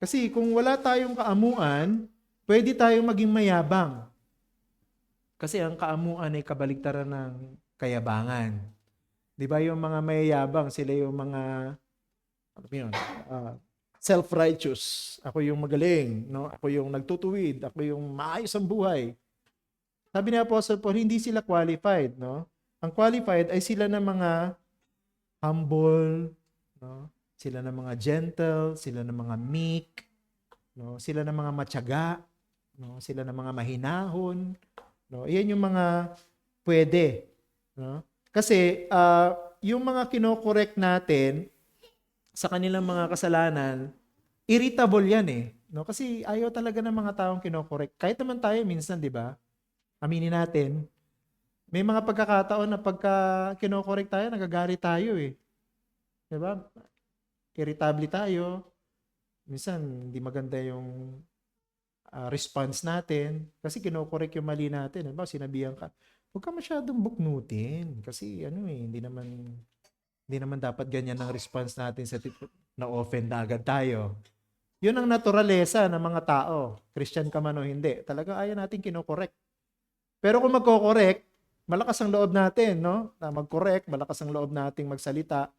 Kasi kung wala tayong kaamuan, pwede tayong maging mayabang. Kasi ang kaamuan ay kabaligtaran ng kayabangan. Di ba yung mga mayayabang, sila yung mga self-righteous. Ako yung magaling, no? Ako yung nagtutuwid, ako yung maayos ang buhay. Sabi ni Apostle Paul, hindi sila qualified, no? Ang qualified ay sila na mga humble, no? Sila na mga gentle, sila na mga meek, no? Sila na mga matyaga, no? Sila na mga mahinahon, no? Iyan yung mga pwede, no? Kasi yung mga kino-correct natin sa kanilang mga kasalanan, irritable yan no? Kasi ayaw talaga ng mga taong kino-correct. Kahit naman tayo minsan, di ba? Aminin natin, may mga pagkakataon na pagka kino-correct tayo, nagagalit tayo Di ba? Irritable tayo. Minsan, hindi maganda yung response natin kasi kino-correct yung mali natin. Diba? Sinabihan ka, huwag ka masyadong buknutin kasi hindi naman dapat ganyan ang response natin sa na-offend na agad tayo. Yun ang naturalesa ng mga tao. Christian ka man o hindi. Talaga ayaw natin kino-correct. Pero kung magko-correct, malakas ang loob natin, no? Na mag-correct, malakas ang loob nating magsalita.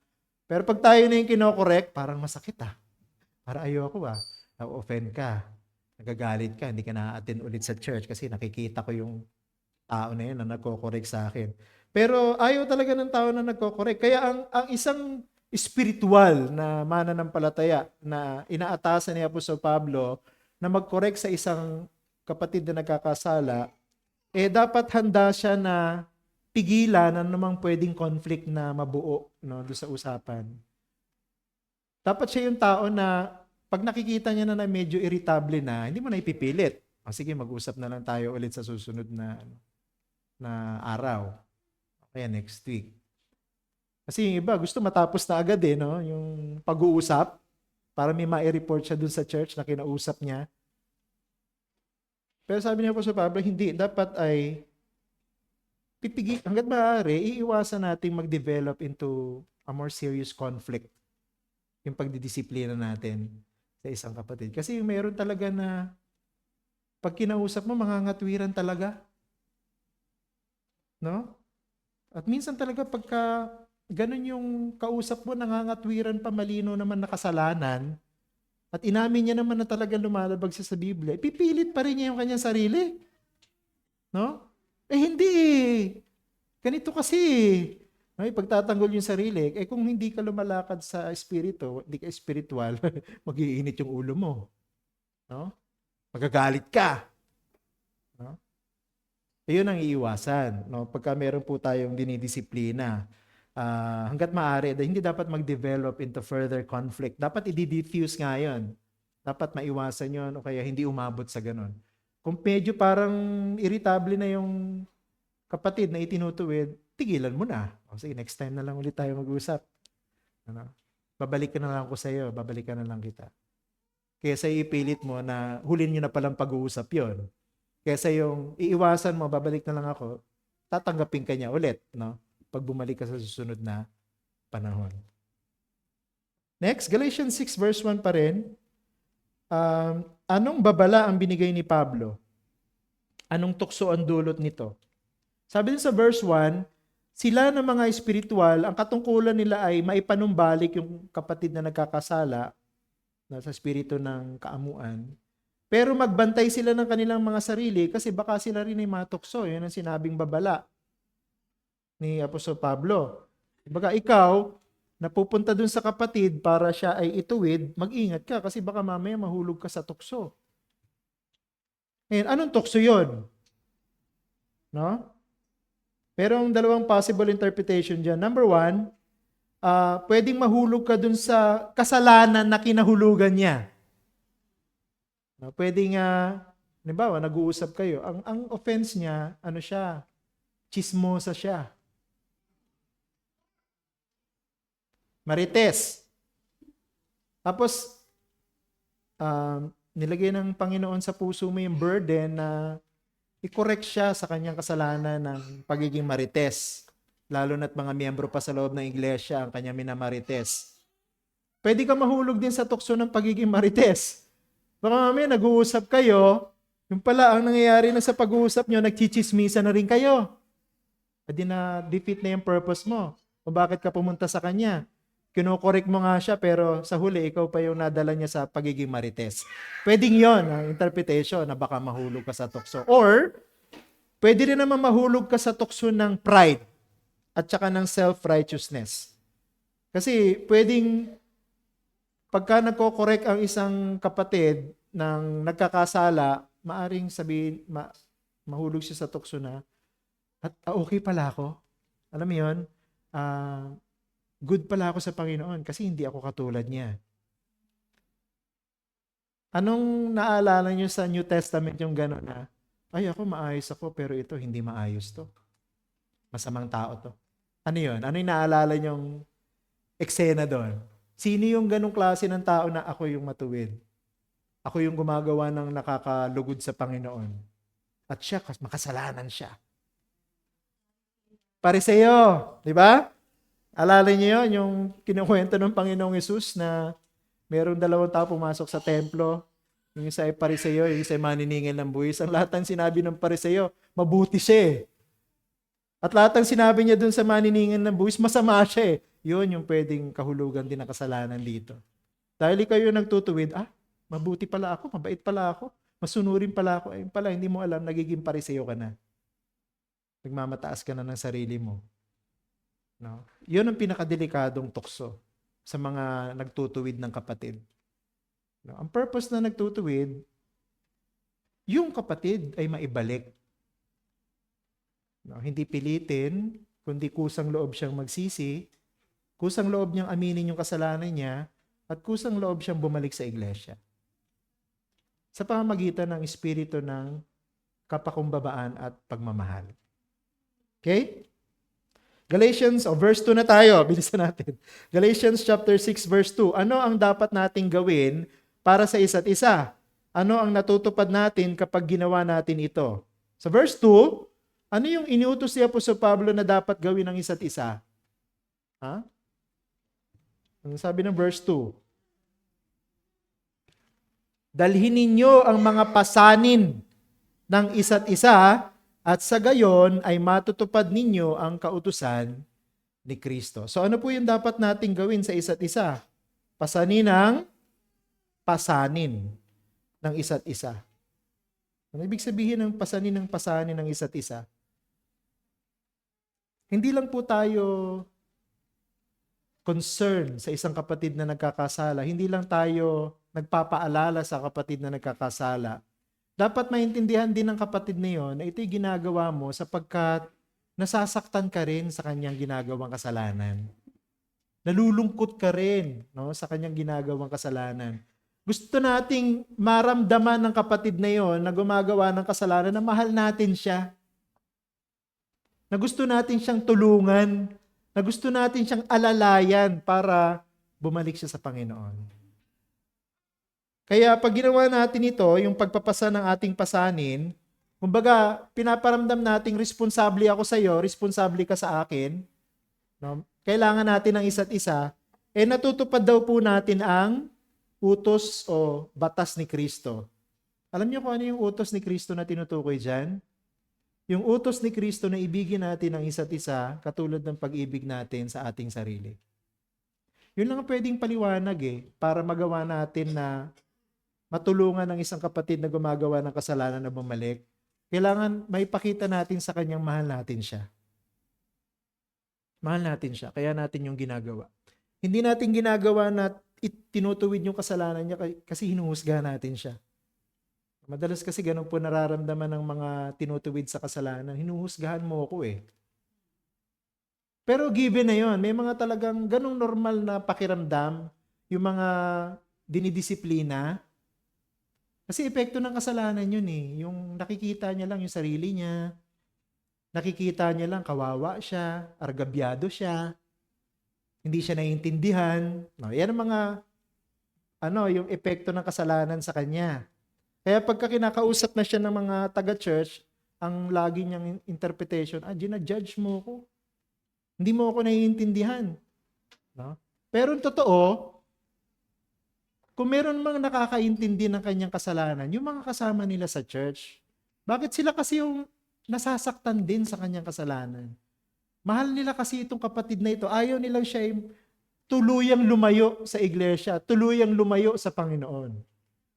Pero pag tayo na yung kino-correct, parang masakit Parang ayoko na-offend ka. Nagagalit ka, hindi ka na-attend ulit sa church kasi nakikita ko yung tao na yun na nagko-correct sa akin. Pero ayaw talaga ng tao na nagko-correct. Kaya ang isang spiritual na mananampalataya na inaatasan ni Apostol Pablo na mag-correct sa isang kapatid na nagkakasala, dapat handa siya na pigilan ang namang pwedeng conflict na mabuo doon sa usapan. Dapat siya yung tao na pag nakikita niya na medyo irritable na, hindi mo na ipipilit. Sige, mag-usap na lang tayo ulit sa susunod na araw. Kaya next week. Kasi yung iba, gusto matapos na agad no? Yung pag-uusap para may ma-report siya dun sa church na kinausap niya. Pero sabi niya po sa Pablo, hindi. Dapat ay hanggat maaari, iiwasan natin mag-develop into a more serious conflict yung pagdidisiplina natin sa isang kapatid. Kasi meron talaga na pag kinausap mo, mangangatwiran talaga. No? At minsan talaga pagka ganun yung kausap mo, nangangatwiran pa, malino naman na kasalanan, at inamin niya naman na talagang lumalabag siya sa Biblia, ipipilit pa rin niya yung kanyang sarili. No? Hindi eh. Ganito kasi. No? Pagtatanggol yung sarili, kung hindi ka lumalakad sa espiritu, hindi ka spiritual, mag-iinit yung ulo mo. No? Magagalit ka. No? Ayun ang iiwasan. No? Pagka meron po tayong dinidisiplina, hanggat maaari, hindi dapat mag-develop into further conflict. Dapat i-diffuse nga yun. Dapat maiwasan yun o kaya hindi umabot sa ganun. Kung medyo parang irritable na yung kapatid na itinutuwid, tigilan mo na. O sige, next time na lang ulit tayo mag-usap. Ano? Babalik ka na lang ako sa iyo, babalik ka na lang kita. Kesa ipilit mo na hulin nyo na palang pag-uusap yon. Kesa yung iiwasan mo, babalik na lang ako, tatanggapin ka niya ulit, no? Pag bumalik ka sa susunod na panahon. Next, Galatians 6 verse 1 pa rin. Anong babala ang binigay ni Pablo? Anong tukso ang dulot nito? Sabi din sa verse 1, sila na mga espiritual, ang katungkulan nila ay maipanumbalik yung kapatid na nagkakasala na sa espiritu ng kaamuan. Pero magbantay sila ng kanilang mga sarili kasi baka sila rin ay matukso. Yun ang sinabing babala ni Apostol Pablo. Baga ikaw, napupunta dun sa kapatid para siya ay ituwid, mag-ingat ka kasi baka mamaya mahulog ka sa tukso. Ngayon, anong tukso yun? No? Pero ang dalawang possible interpretation dyan. Number 1, pwedeng mahulog ka dun sa kasalanan na kinahulugan niya. No, pwedeng, halimbawa, nag-uusap kayo. Ang offense niya, ano siya? Chismosa siya. Marites. Tapos, nilagay ng Panginoon sa puso mo yung burden na i-correct siya sa kanyang kasalanan ng pagiging marites. Lalo na't mga miyembro pa sa loob ng iglesia ang kanyang minamarites. Pwede ka mahulog din sa tukso ng pagiging marites. Baka mamaya nag-uusap kayo, yung pala ang nangyayari na sa pag-uusap nyo, nagchichismisa na rin kayo. Pwede na defeat na yung purpose mo. Kung bakit ka pumunta sa kanya. Kino-correct mo nga siya, pero sa huli, ikaw pa yung nadala niya sa pagiging marites. Pwedeng yon ang interpretation na baka mahulog ka sa tukso. Or, pwede rin naman mahulog ka sa tukso ng pride at saka ng self-righteousness. Kasi pwedeng pagka nagko-correct ang isang kapatid ng nagkakasala, maaring sabihin, mahulog siya sa tukso na, at okay pala ako. Alam mo yun? Good pala ako sa Panginoon kasi hindi ako katulad niya. Anong naalala niyo sa New Testament yung gano'n na, ay ako maayos ako pero ito hindi maayos to. Masamang tao to. Ano yun? Ano yung naalala niyong eksena doon? Sino yung ganong klase ng tao na ako yung matuwid? Ako yung gumagawa ng nakakalugod sa Panginoon. At siya, makasalanan siya. Pariseo, di ba? Alala niyo yun, yung kinukwento ng Panginoong Hesus na merong dalawang tao pumasok sa templo. Yung isa ay pariseo, yung isa ay maniningil ng buwis. Ang lahat ng sinabi ng pariseo, mabuti siya eh. At lahat ng sinabi niya dun sa maniningil ng buwis, masama siya eh. Yun yung pwedeng kahulugan din ng kasalanan dito. Dahil ikaw yung nagtutuwid, mabuti pala ako, mabait pala ako, masunurin pala ako. Ayun pala, hindi mo alam, nagiging pariseo ka na. Nagmamataas ka na ng sarili mo. No? Yun ang pinakadelikadong tukso sa mga nagtutuwid ng kapatid. No? Ang purpose na nagtutuwid, yung kapatid ay maibalik. No? Hindi pilitin, kundi kusang loob siyang magsisi, kusang loob niyang aminin yung kasalanan niya, at kusang loob siyang bumalik sa iglesia. Sa pamamagitan ng espiritu ng kapakumbabaan at pagmamahal. Okay? Galatians, verse 2 na tayo. Bilisan natin. Galatians chapter 6, verse 2. Ano ang dapat nating gawin para sa isa't isa? Ano ang natutupad natin kapag ginawa natin ito? Sa verse 2, ano yung iniutos ni Apostol Pablo na dapat gawin ng isa't isa? Ha? Ang sabi ng verse 2, dalhin ninyo ang mga pasanin ng isa't isa At sa gayon ay matutupad ninyo ang kautusan ni Kristo. So ano po yung dapat nating gawin sa isa't isa? Pasanin ng isa't isa. Ano ibig sabihin ng pasanin ng isa't isa? Hindi lang po tayo concern sa isang kapatid na nagkakasala. Hindi lang tayo nagpapaalala sa kapatid na nagkakasala. Dapat maintindihan din ng kapatid na yon na ito'y ginagawa mo sapagkat nasasaktan ka rin sa kanyang ginagawang kasalanan. Nalulungkot ka rin, no, sa kanyang ginagawang kasalanan. Gusto nating maramdaman ng kapatid na yon na gumagawa ng kasalanan na mahal natin siya. Na gusto natin siyang tulungan. Na gusto natin siyang alalayan para bumalik siya sa Panginoon. Kaya pag ginawa natin ito, yung pagpapasa ng ating pasanin, kumbaga, pinaparamdam nating responsable ako sa iyo, responsable ka sa akin. No? Kailangan natin ng isa't isa. Natutupad daw po natin ang utos o batas ni Kristo. Alam niyo kung ano yung utos ni Kristo na tinutukoy dyan? Yung utos ni Kristo na ibigin natin ang isa't isa katulad ng pag-ibig natin sa ating sarili. Yun lang ang pwedeng paliwanag para magawa natin na matulungan ng isang kapatid na gumagawa ng kasalanan na bumalik. Kailangan maipakita natin sa kanyang mahal natin siya. Mahal natin siya, kaya natin yung ginagawa. Hindi natin ginagawa na tinutuwid yung kasalanan niya kasi hinuhusga natin siya. Madalas kasi ganun po nararamdaman ng mga tinutuwid sa kasalanan. Hinuhusgahan mo ako Pero given na yon, may mga talagang ganung normal na pakiramdam, yung mga dinidisiplina. Kasi epekto ng kasalanan yun Yung nakikita niya lang yung sarili niya, nakikita niya lang kawawa siya, argabyado siya, hindi siya naiintindihan. No, yan ang mga, yung epekto ng kasalanan sa kanya. Kaya pagka kinakausap na siya ng mga taga-church, ang lagi niyang interpretation, ginajudge mo ko. Hindi mo ako naiintindihan. No? Pero ang totoo, kung meron mang nakakaintindi ng kanyang kasalanan, yung mga kasama nila sa church, bakit sila kasi yung nasasaktan din sa kanyang kasalanan? Mahal nila kasi itong kapatid na ito. Ayaw nilang siya tuluyang lumayo sa iglesia, tuluyang lumayo sa Panginoon.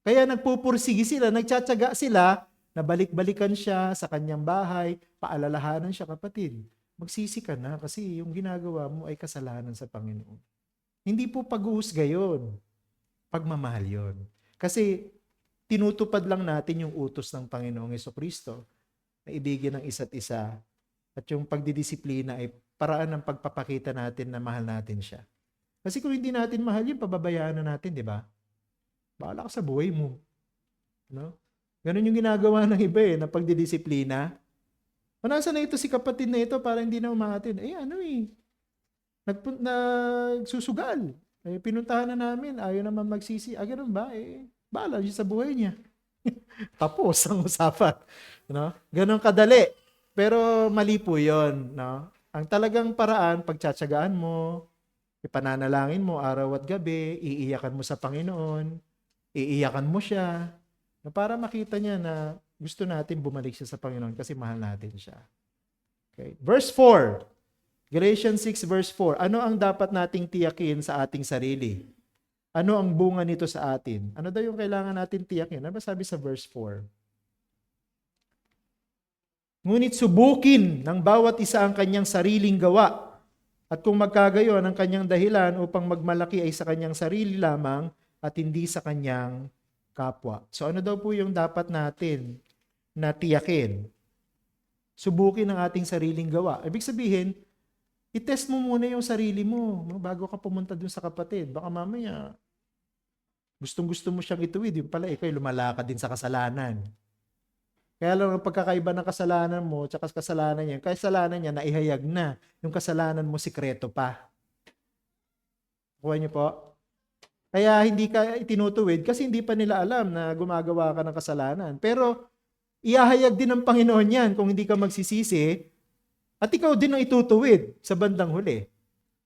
Kaya nagpupursige sila, nagtsatsaga sila, na balik-balikan siya sa kanyang bahay, paalalahanan siya, kapatid. Magsisi ka na kasi yung ginagawa mo ay kasalanan sa Panginoon. Hindi po pag-uusga yun. Pagmamahal yun. Kasi tinutupad lang natin yung utos ng Panginoong Jesucristo na ibigin ng isa't isa. At yung pagdidisiplina ay paraan ng pagpapakita natin na mahal natin siya. Kasi kung hindi natin mahal yun, pababayaan na natin, di ba? Bahala ka sa buhay mo. No? Ganun yung ginagawa ng iba na pagdidisiplina. Nasa na ito si kapatid na ito para hindi na umatin. Nagsusugal. Pinuntahan na namin, ayaw naman magsisi. Ganun ba? Bahala siya sa buhay niya. Tapos ang usapan. No? Ganun kadali. Pero mali po yun. No? Ang talagang paraan, pagtsatsagaan mo, ipananalangin mo araw at gabi, iiyakan mo sa Panginoon, iiyakan mo siya, na para makita niya na gusto natin bumalik siya sa Panginoon kasi mahal natin siya. Okay. Verse 4. Galatians 6 verse 4. Ano ang dapat nating tiyakin sa ating sarili? Ano ang bunga nito sa atin? Ano daw yung kailangan natin tiyakin? Ano ba sabi sa verse 4? Ngunit subukin ng bawat isa ang kanyang sariling gawa. At kung magkagayon ang kanyang dahilan upang magmalaki ay sa kanyang sarili lamang at hindi sa kanyang kapwa. So ano daw po yung dapat natin na tiyakin? Subukin ang ating sariling gawa. Ibig sabihin, i-test mo muna yung sarili mo bago ka pumunta dun sa kapatid. Baka mamaya, gustong-gusto mo siyang ituwid. Yung pala, ikaw lumalakad din sa kasalanan. Kaya lang ang pagkakaiba ng kasalanan mo at kasalanan niya, yung kasalanan niya naihayag na. Yung kasalanan mo, sikreto pa. Kuha niyo po? Kaya hindi ka itinutuwid kasi hindi pa nila alam na gumagawa ka ng kasalanan. Pero, iahayag din ng Panginoon yan kung hindi ka magsisisi. At ikaw din ang itutuwid sa bandang huli.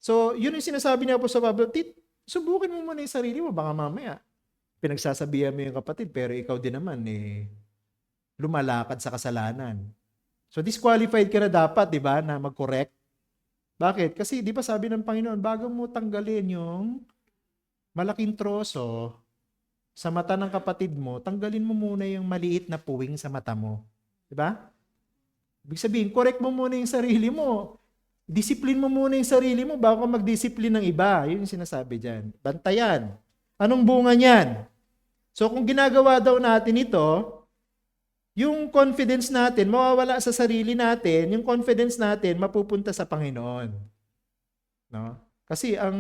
So, yun yung sinasabi niya po sa Pablo, subukin mo muna yung sarili mo, baka mamaya pinagsasabihan mo yung kapatid, pero ikaw din naman lumalakad sa kasalanan. So disqualified ka na dapat, di ba, na mag-correct. Bakit? Kasi di ba sabi ng Panginoon, bago mo tanggalin yung malaking troso sa mata ng kapatid mo, tanggalin mo muna yung maliit na puwing sa mata mo. Di ba? Ibig sabihin, correct mo muna yung sarili mo. Discipline mo muna yung sarili mo bago ka mag-discipline ng iba. Yun yung sinasabi dyan. Bantayan. Anong bunga niyan? So kung ginagawa daw natin ito, yung confidence natin, mawawala sa sarili natin, yung confidence natin, mapupunta sa Panginoon. No? Kasi ang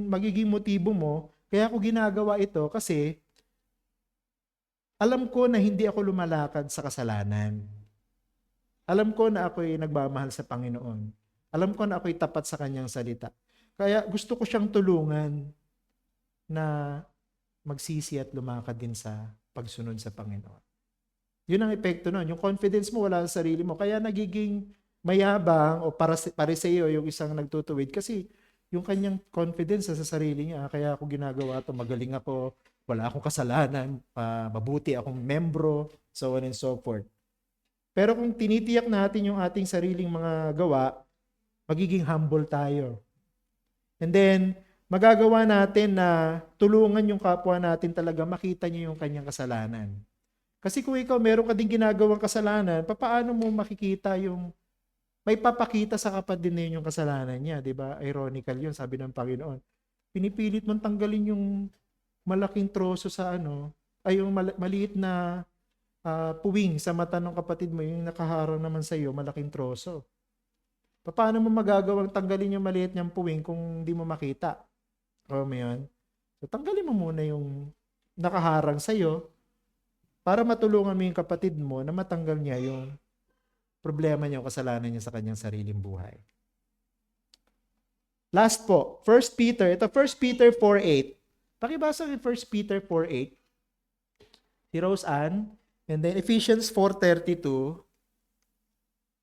magiging motibo mo, kaya ako ginagawa ito kasi alam ko na hindi ako lumalakad sa kasalanan. Alam ko na ako'y nagmamahal sa Panginoon. Alam ko na ako'y tapat sa kanyang salita. Kaya gusto ko siyang tulungan na magsisi at lumakad din sa pagsunod sa Panginoon. Yun ang epekto nun. Yung confidence mo wala sa sarili mo. Kaya nagiging mayabang o pariseo yung isang nagtutuwid kasi yung kanyang confidence sa sarili niya. Kaya ako ginagawa to, magaling ako, wala akong kasalanan, mabuti akong membro, so on and so forth. Pero kung tinitiyak natin yung ating sariling mga gawa, magiging humble tayo. And then, magagawa natin na tulungan yung kapwa natin talaga makita niya yung kanyang kasalanan. Kasi kung ikaw meron ka din ginagawang kasalanan, paano mo makikita yung may papakita sa kapatid din yung kasalanan niya, 'di ba? Ironical 'yun, sabi ng Panginoon. Pinipilit mong tanggalin yung malaking troso sa yung maliit na puwing sa mata ng kapatid mo, yung nakaharang naman sa iyo, malaking troso. Paano mo magagawang tanggalin yung maliit niyang puwing kung hindi mo makita? O mo 'yun? So tanggalin mo muna yung nakaharang sa iyo, para matulungan mo yung kapatid mo na matanggal niya yung problema niya o kasalanan niya sa kanyang sariling buhay. Last po, 1 Peter. Ito 1 Peter 4:8. Pakibasa ng 1 Peter 4:8. Si Rose Ann. And then Ephesians 4:32.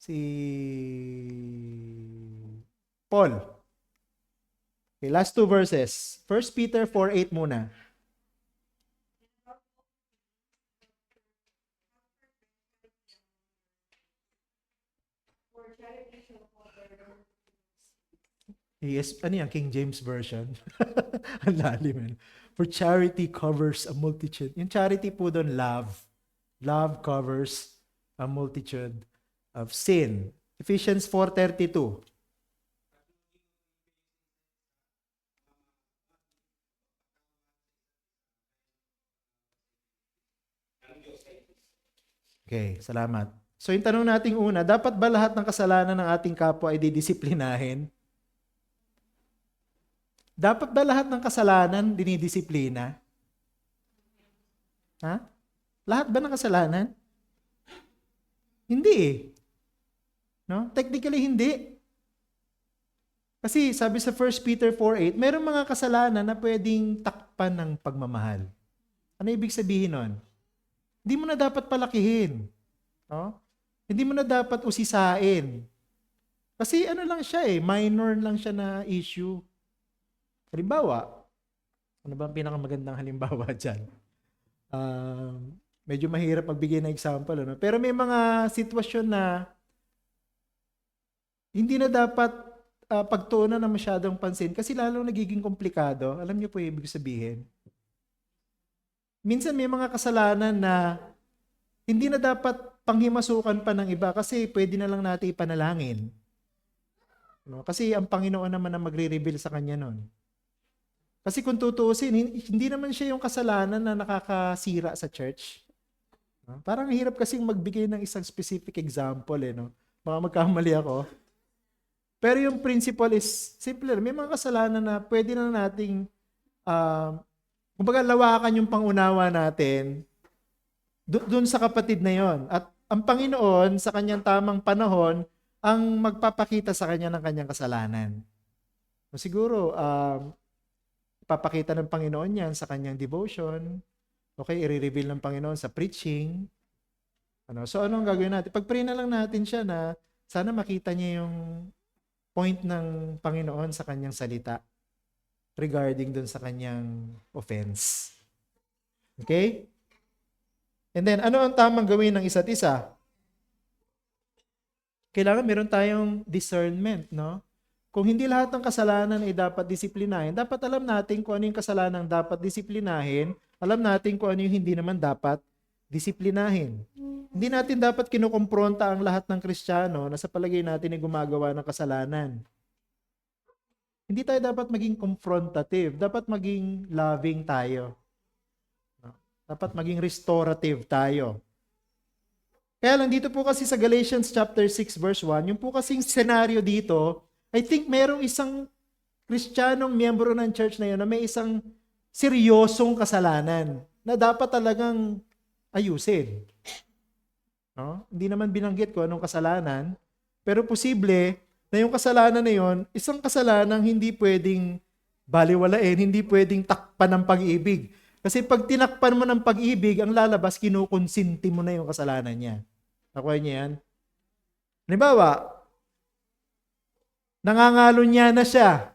Si Paul. Okay, last two verses. 1 Peter 4:8 muna. Yes, ano yan? King James Version. Ang lalim yan. For charity covers a multitude. Yung charity po doon, love. Love covers a multitude of sin. Ephesians 4:32. Okay, salamat. So yung tanong nating una, dapat ba lahat ng kasalanan ng ating kapwa ay didisiplinahin? Dapat ba lahat ng kasalanan dinidisiplina? Ha? Lahat ba ng kasalanan? Hindi eh. No? Technically hindi. Kasi sabi sa 1 Peter 4:8, mayroong mga kasalanan na pwedeng takpan ng pagmamahal. Ano ibig sabihin nun? Hindi mo na dapat palakihin. No? Hindi mo na dapat usisain. Kasi ano lang siya minor lang siya na issue. Halimbawa, ano ba ang pinakamagandang halimbawa dyan? Medyo mahirap magbigay ng example. Pero may mga sitwasyon na hindi na dapat pagtuunan ng masyadong pansin kasi lalo nagiging komplikado. Alam niyo po yung ibig sabihin? Minsan may mga kasalanan na hindi na dapat panghimasukan pa ng iba kasi pwede na lang natin ipanalangin. No? Kasi ang Panginoon naman ang magre-reveal sa kanya nun. Kasi kung tutuusin, hindi naman siya yung kasalanan na nakakasira sa church. No? Parang hirap kasing magbigay ng isang specific example. No? Baka magkamali ako. Pero yung principle is simple. May mga kasalanan na pwede na nating kumbaga lawakan yung pangunawa natin doon sa kapatid na yon. At ang Panginoon sa kanyang tamang panahon ang magpapakita sa kanya ng kanyang kasalanan. So, siguro, papakita ng Panginoon yan sa kanyang devotion. Okay, i-reveal ng Panginoon sa preaching. So, anong gagawin natin? Pag-pray na lang natin siya na sana makita niya yung point ng Panginoon sa kanyang salita regarding dun sa kanyang offense. Okay? And then, ano ang tamang gawin ng isa't isa? kailangan meron tayong discernment, no? Kung hindi lahat ng kasalanan ay dapat disiplinahin, dapat alam natin kung ano yung kasalanan dapat disiplinahin, alam natin kung ano yung hindi naman dapat disiplinahin. Hindi natin dapat kinukumpronta ang lahat ng Kristiyano na sa palagay natin ay gumagawa ng kasalanan. Hindi tayo dapat maging confrontative, dapat maging loving tayo. Dapat maging restorative tayo. Kaya lang dito po kasi sa Galatians chapter 6 verse 1, yung po kasing senaryo dito, I think merong isang Kristiyanong miyembro ng church na yun na may isang seryosong kasalanan na dapat talagang ayusin. No? Hindi naman binanggit ko anong kasalanan, pero posible na yung kasalanan na yun, isang kasalanang hindi pwedeng baliwalain, hindi pwedeng takpan ng pag-ibig. Kasi pag tinakpan mo ng pag-ibig, ang lalabas, kinukonsinti mo na yung kasalanan niya. Nakuha niya yan? Halimbawa, nangangalo niya na siya.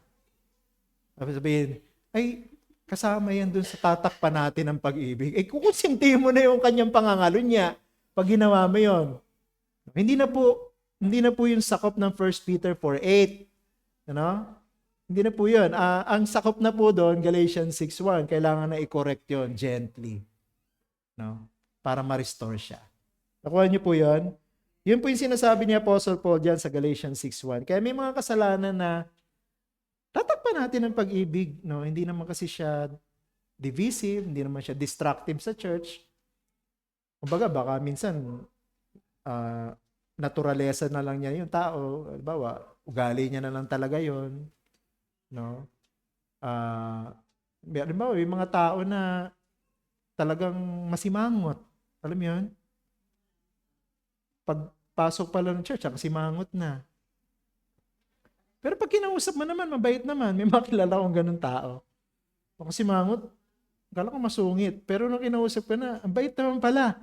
Sabihin, ay, kasama yan dun sa tatakpan natin ng pag-ibig. Eh, kukonsinti mo na yung kanyang pangangalo niya pag ginawa mo yun. Hindi na po yung sakop ng 1 Peter 4:8. Ano? Hindi na po yun. Ang sakop na po doon, Galatians 6:1, kailangan na i-correct yun gently. No? Para ma-restore siya. Nakuha niyo po yun? Yun po yung sinasabi ni Apostle Paul dyan sa Galatians 6:1. Kaya may mga kasalanan na tatakpan natin ng pag-ibig. No? Hindi naman kasi siya divisive, hindi naman siya destructive sa church. Kumbaga, baka minsan naturalesa na lang niya yung tao. Halimbawa, ugali niya na lang talaga yun. No? Halimbawa, yung mga tao na talagang masimangot. Alam mo yun? Pagpasok pala ng church, masimangot na. Pero pag kinausap mo naman, mabait naman. May makilala akong ganun tao. Masimangot, akala ko masungit. Pero nung kinausap ka na, ang bait naman pala.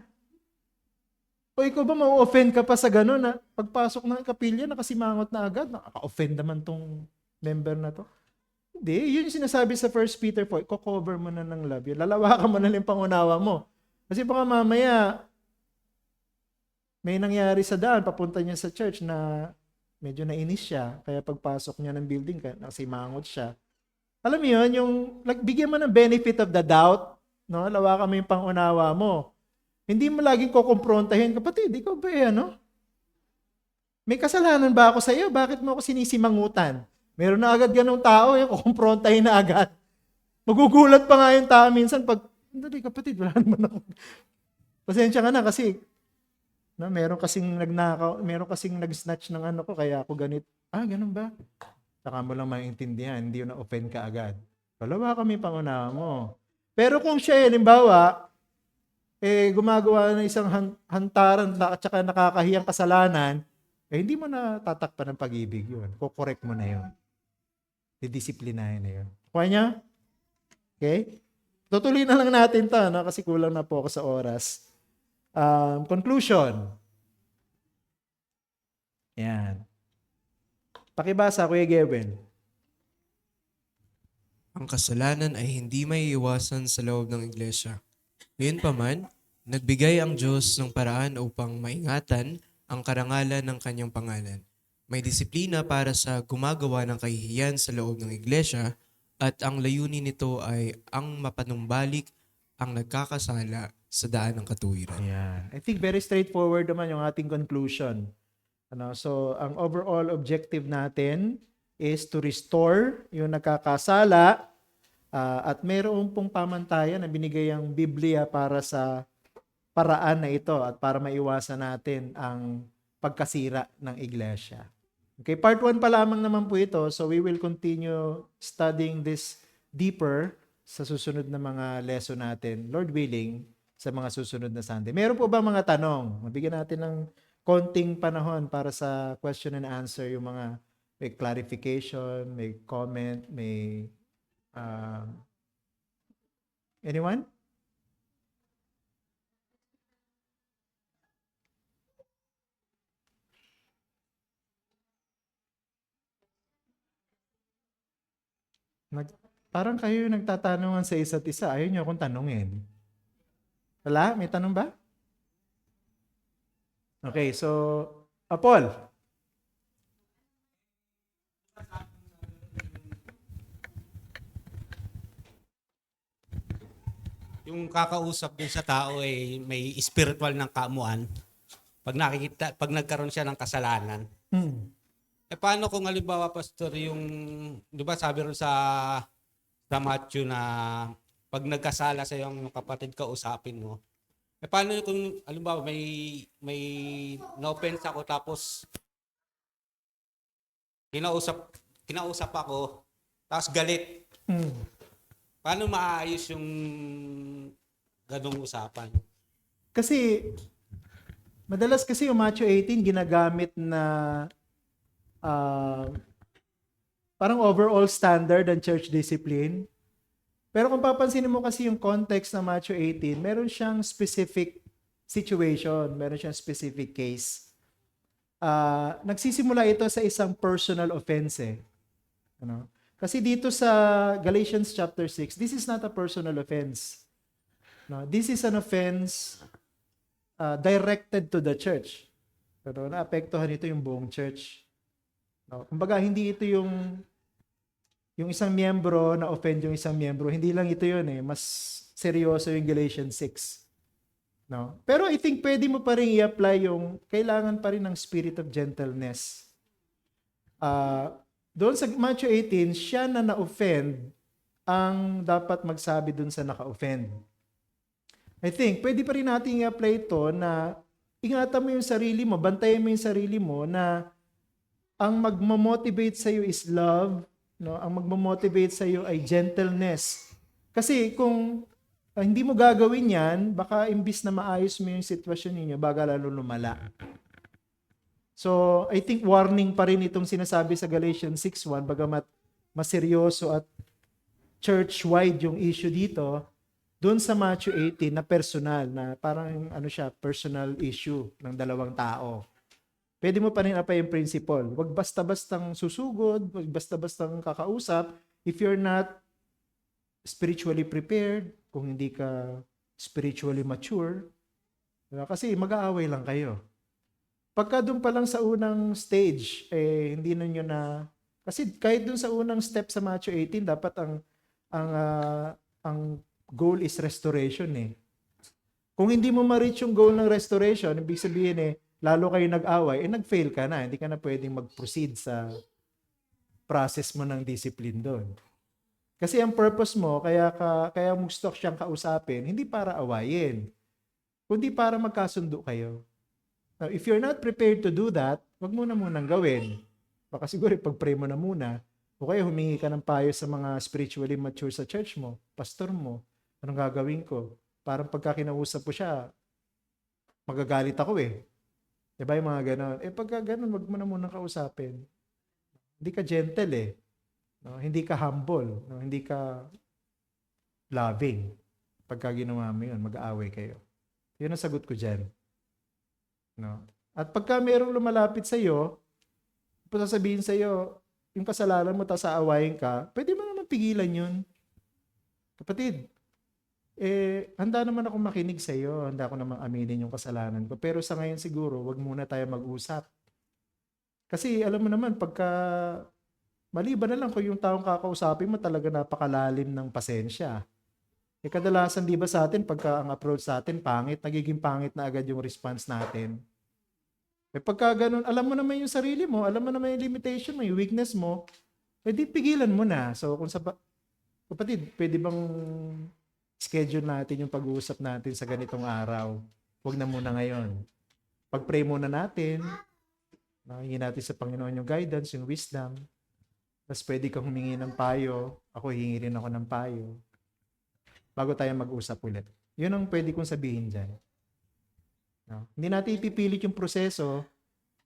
O ikaw ba ma-offend ka pa sa gano'n na pagpasok ng kapilya, nakasimangot na agad, nakaka-offend naman tong member na to? Hindi, yun yung sinasabi sa 1 Peter 4, i-cover mo na ng love yun. Lalawakan mo na lang yung pangunawa mo. Kasi baka mamaya, may nangyari sa daan, papunta niya sa church na medyo nainis siya, kaya pagpasok niya ng building, nakasimangot siya. Alam mo yun, yung bigyan mo ng benefit of the doubt, no? Lawakan mo yung pangunawa mo. Hindi mo laging kukumprontahin, kapatid, ikaw ba may kasalanan ba ako sa iyo? Bakit mo ako sinisimangutan? Meron na agad ganung tao, yung kukumprontahin na agad. Magugulat pa nga yung tao minsan pag, hindi kapatid, wala naman ako. Pasensya ka na kasi, meron kasing nagnakaw, meron kasing nag-snatch ng ano ko, kaya ako ganit. Ganun ba? Saka mo lang maintindihan, hindi yun na-offend ka agad. Wala kami pangunawa mo. Pero kung siya, halimbawa, gumagawa ng isang hantaran at saka nakakahiyang kasalanan, hindi mo na tatakpan ng pag-ibig yun. Kukorek mo na yun. Didisiplinahin na yun. Kuha niya? Okay? Tutuloy na lang natin ito, no? Kasi kulang na po ako sa oras. Conclusion. Yan. Pakibasa, Kuya Geben. Ang kasalanan ay hindi may iwasan sa loob ng iglesia. Gayunpaman, nagbigay ang Diyos ng paraan upang maingatan ang karangalan ng kanyang pangalan. May disiplina para sa gumagawa ng kahihiyan sa loob ng iglesia at ang layunin nito ay ang mapanumbalik ang nagkakasala sa daan ng katuwiran. Yeah. I think very straightforward naman yung ating conclusion. So, ang overall objective natin is to restore yung nagkakasala at mayroon pong pamantayan na binigay ang Biblia para sa paraan na ito at para maiwasan natin ang pagkasira ng iglesia. Okay, part 1 pa lamang naman po ito, so we will continue studying this deeper sa susunod na mga lesson natin, Lord willing, sa mga susunod na Sunday. Meron po ba mga tanong? Mabigyan natin ng konting panahon para sa question and answer, yung mga may clarification, may comment, may anyone? Parang kayo nagtatanungan sa isa't isa. Ayaw niyo akong tanungin. Wala? May tanong ba? Okay, so, Paul, yung kakausap din sa tao ay may spiritual ng kamuan. Pag nagkaroon siya ng kasalanan. Hmm. Paano kung halimbawa, Pastor, yung, di ba sabi rin sa Matthew na pag nagkasala sa yung kapatid ka, usapin mo. Paano kung halimbawa may na-offense ako tapos kinausap ako tapos galit. Hmm. Paano maayos yung ganung usapan? Kasi, madalas kasi yung Matthew 18 ginagamit na parang overall standard ng church discipline. Pero kung papansinin mo kasi yung context ng Matthew 18, meron siyang specific situation, meron siyang specific case. Nagsisimula ito sa isang personal offense eh. Ano? Kasi dito sa Galatians chapter 6, this is not a personal offense. No, this is an offense directed to the church. Pero naapektuhan ito yung buong church. No, kumbaga hindi ito yung isang miyembro na offend yung isang miyembro. Hindi lang ito yun eh. Mas seryoso yung Galatians 6. No? Pero I think pwede mo pa rin i-apply yung kailangan pa rin ng spirit of gentleness. Doon sa Matthew 18, siya na na-offend ang dapat magsabi doon sa naka-offend. I think pwede pa rin natin i-apply ito na ingatan mo yung sarili mo, bantayan mo yung sarili mo na ang magmamotivate sa iyo is love, no? Ang magmamotivate sa iyo ay gentleness. Kasi kung hindi mo gagawin 'yan, baka imbis na maayos mo yung sitwasyon niyo, baga lalo lumala. So, I think warning pa rin itong sinasabi sa Galatians 6:1, bagamat mas seryoso at church-wide yung issue dito, doon sa Matthew 18 na personal, na parang siya, personal issue ng dalawang tao. Pwede mo pa rin apply yung principle. Huwag basta-bastang susugod, huwag basta-bastang kakausap if you're not spiritually prepared, kung hindi ka spiritually mature. Diba? Kasi mag-aaway lang kayo. Pagka doon pa lang sa unang stage, hindi ninyo na, kasi kahit doon sa unang step sa Matthew 18, dapat ang goal is restoration eh. Kung hindi mo ma-reach yung goal ng restoration, ibig sabihin lalo kayo nag-away, nag-fail ka na. Hindi ka na pwedeng mag-proceed sa process mo ng discipline doon. Kasi ang purpose mo, kaya mo gusto siyang kausapin, hindi para awayin, kundi para magkasundo kayo. Now, if you're not prepared to do that, wag mo na munang gawin. Baka siguro pag-pray mo na muna, o kaya humingi ka ng payo sa mga spiritually mature sa church mo, pastor mo, anong gagawin ko? Parang pagka kinausap ko siya, magagalit ako eh. Diba yung mga ganon? Pagka ganon, wag mo na munang kausapin. Hindi ka gentle eh. No? Hindi ka humble. No? Hindi ka loving. Pagka ginawa mo yun, mag-aaway kayo. Yun ang sagot ko dyan. No? At pagka mayroong lumalapit sa iyo, sasabihin sa iyo, yung kasalanan mo, tapos aawayin ka, pwede mo naman pigilan yun. Kapatid, handa naman ako makinig sa iyo, handa ako naman aminin yung kasalanan ko. Pero sa ngayon siguro, wag muna tayo mag-usap. Kasi alam mo naman, pagka maliban na lang kung yung taong kakausapin mo talaga napakalalim ng pasensya. Kadalasan di ba sa atin, pagka ang approach sa atin, pangit, nagiging pangit na agad yung response natin. Pagka ganun, alam mo naman yung sarili mo, alam mo naman yung limitation mo, yung weakness mo, di pigilan mo na. So, kapatid, pwede bang schedule natin yung pag-uusap natin sa ganitong araw? Huwag na muna ngayon. Pag-pray muna natin, hingin natin sa Panginoon yung guidance, yung wisdom. Tapos pwede kang humingi ng payo, ako hihingi rin ako ng payo. Bago tayo mag-usap ulit. Yun ang pwede kong sabihin dyan. No? Hindi natin ipipilit yung proseso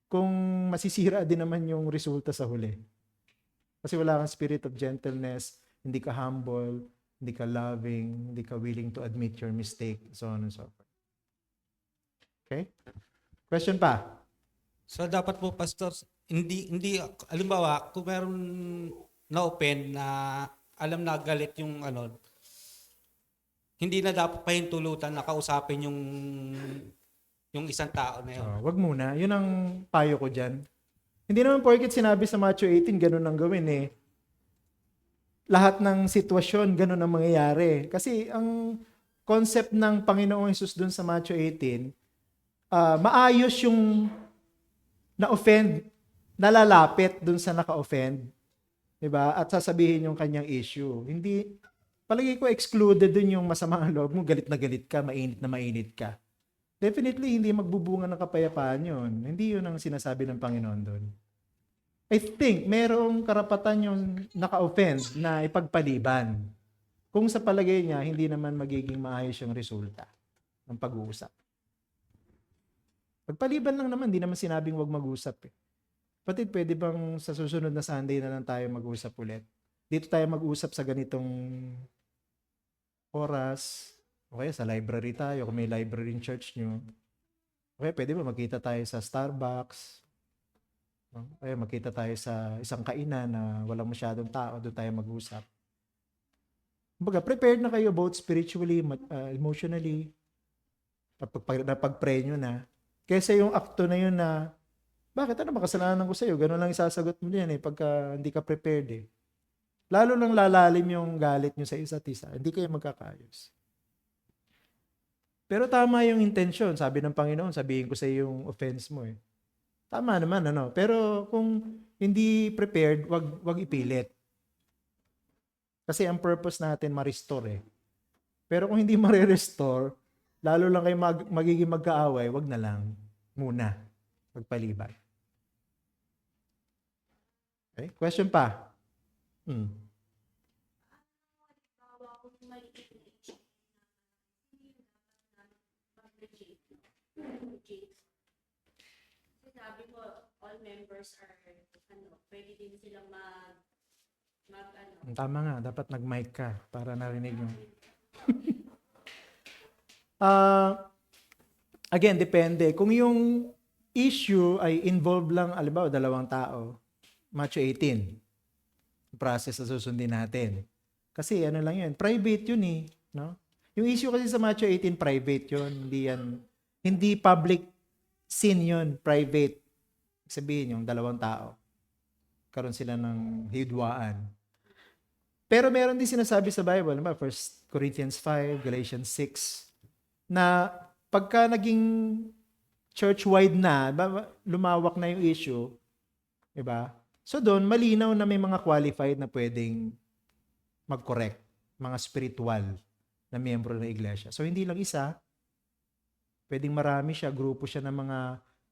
kung masisira din naman yung resulta sa huli. Kasi wala kang spirit of gentleness, hindi ka humble, hindi ka loving, hindi ka willing to admit your mistake, so on and so forth. Okay? Question pa? So dapat po, Pastor, hindi halimbawa, kung meron na-open na alam na galit yung hindi na dapat pahintulutan na kausapin yung isang tao na yun. Wag muna. Yun ang payo ko dyan. Hindi naman porket sinabi sa Matthew 18, ganun ang gawin eh. Lahat ng sitwasyon, ganun ang mangyayari. Kasi ang concept ng Panginoong Hesus dun sa Matthew 18, maayos yung na-offend, nalalapit dun sa naka-offend, 'di ba? At sasabihin yung kanyang issue. Hindi, palagi ko excluded dun yung masama ang loob mo, galit na galit ka, mainit na mainit ka. Definitely, hindi magbubunga ng kapayapaan yun. Hindi yun ang sinasabi ng Panginoon doon. I think, merong karapatan yung naka-offend na ipagpaliban. Kung sa palagay niya, hindi naman magiging maayos yung resulta ng pag-uusap. Pagpaliban lang naman, hindi naman sinabing wag mag-usap eh. Kapatid, pwede bang sa susunod na Sunday na lang tayo mag-usap ulit? Dito tayo mag-usap sa ganitong oras. Okay, sa library tayo, kung may library in church nyo. Okay, pwede ba magkita tayo sa Starbucks? Okay, magkita tayo sa isang kainan na walang masyadong tao, doon tayo mag-usap. Kumbaga, prepared na kayo both spiritually, emotionally, napag-pray nyo na. Kesa yung akto na yun na, bakit ano makasalanan ko sa'yo? Ganun lang isasagot mo yan pagka hindi ka prepared Lalo lang lalalim yung galit nyo sa isa't isa. Hindi kayo magkakayos. Pero tama yung intention. Sabi ng Panginoon, sabihin ko sa iyo yung offense mo Tama naman, Pero kung hindi prepared, wag ipilit. Kasi ang purpose natin ma-restore Pero kung hindi ma-restore, lalo lang kayo magiging magkaaway, wag na lang. Muna. Magpalibay. Okay? Question pa? Sabi mo, all members are, pwede din silang Tama nga, dapat nag-mic ka para narinig mo. Again, depende. Kung yung issue ay involve lang, alimbawa, 2 tao, Matthew 18, process na susundin natin. Kasi ano lang yun, private yun no? Yung issue kasi sa Matthew 18, private yun. Hindi public sin yun, private. Sabihin yung 2 tao. Karoon sila ng hidwaan. Pero meron din sinasabi sa Bible, 1 Corinthians 5, Galatians 6, na pagka naging church-wide na, lumawak na yung issue, diba? So doon, malinaw na may mga qualified na pwedeng mag-correct, mga spiritual na miyembro ng iglesia. So hindi lang isa, pwedeng marami siya, grupo siya ng mga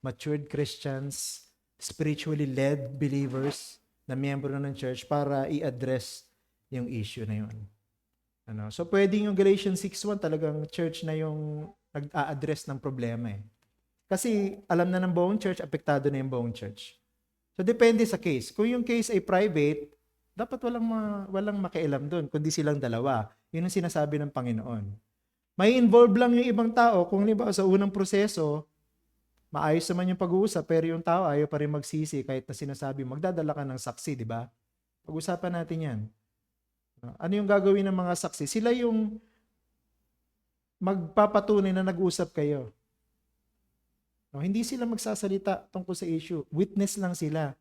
matured Christians, spiritually led believers na miyembro ng church para i-address yung issue na yun. So pwedeng yung Galatians 6:1 talagang church na yung nag-a-address ng problema Kasi alam na ng buong church, apektado na yung buong church. So depende sa case. Kung yung case ay private, dapat walang makialam doon, kundi silang dalawa. Yun ang sinasabi ng Panginoon. May involve lang yung ibang tao. Kung halimbawa sa unang proseso, maayos naman yung pag-uusap, pero yung tao ayaw pa rin magsisi kahit na sinasabi, magdadala ka ng saksi, di ba? Pag-usapan natin yan. Ano yung gagawin ng mga saksi? Sila yung magpapatunay na nag-usap kayo. Hindi sila magsasalita tungkol sa issue. Witness lang sila.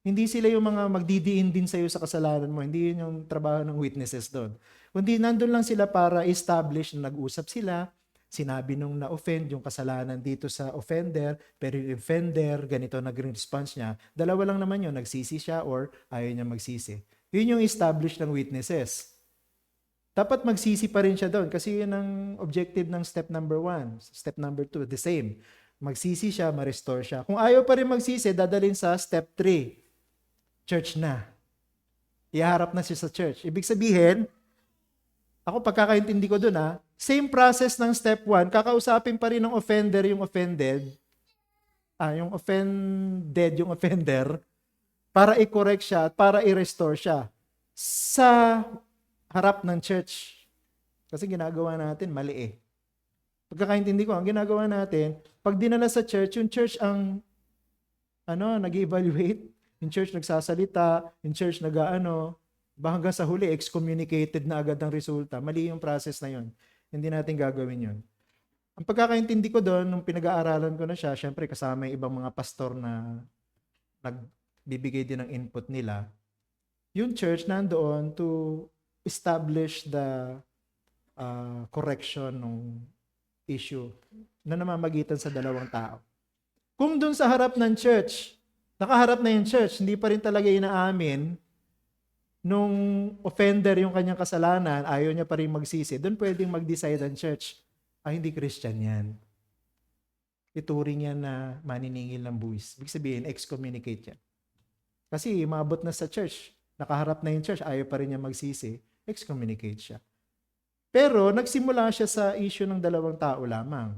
Hindi sila yung mga magdidiin din sa'yo sa kasalanan mo. Hindi yun yung trabaho ng witnesses doon. Kundi nandun lang sila para establish na nag-usap sila, sinabi nung na-offend yung kasalanan dito sa offender, pero yung offender, ganito naging response niya. 2 lang naman yun, nagsisi siya or ayaw niya magsisi. Yun yung establish ng witnesses. Dapat magsisi pa rin siya doon kasi yun ang objective ng step number 1. Step number 2, the same. Magsisi siya, ma-restore siya. Kung ayaw pa rin magsisi, dadalhin sa step 3. Church na. Iharap na siya sa church. Ibig sabihin, ako pagkakaintindi ko doon same process ng step 1, kakausapin pa rin ng offender yung offended, yung offender, para i-correct siya at para i-restore siya sa harap ng church. Kasi ginagawa natin mali Pagkakaintindi ko, ang ginagawa natin, pag dinala sa church, yung church ang nag-evaluate, yung church nagsasalita, yung church hanggang sa huli, excommunicated na agad ang resulta. Mali yung process na yun. Hindi natin gagawin yun. Ang pagkakaintindi ko doon, nung pinag-aaralan ko na siya, syempre kasama yung ibang mga pastor na nagbibigay din ng input nila, yung church nandoon to establish the correction ng issue na namamagitan sa dalawang tao. Kung dun sa harap ng church, nakaharap na yung church, hindi pa rin talaga inaamin nung offender yung kanyang kasalanan, ayaw niya pa rin magsisi, dun pwedeng mag-decide ang church, hindi Christian yan. Ituring yan na maniningil ng buwis. Ibig sabihin, excommunicate yan. Kasi maabot na sa church, nakaharap na yung church, ayaw pa rin niya magsisi, excommunicate siya. Pero nagsimula siya sa issue ng dalawang tao lamang.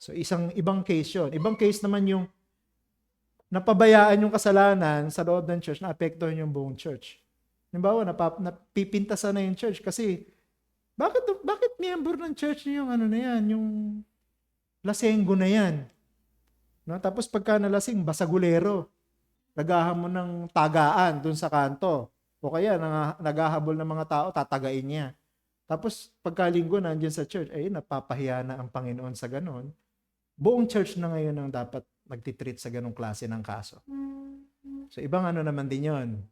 So ibang case yun. Ibang case naman yung napabayaan yung kasalanan sa loob ng church, naapektuhan yung buong church. Halimbawa, napipintasan na yung church kasi bakit member ng church yung ano na yan, yung lasenggo na yan. No? Tapos pagka nalasing, basagulero. Naghahamon ng tagaan dun sa kanto. O kaya naghahabol ng mga tao, tatagain niya. Tapos pagkalinggo nandiyan sa church, napapahiya na ang Panginoon sa ganon. Buong church na ngayon ang dapat magtitreat sa ganong klase ng kaso. So ibang ano naman din yon.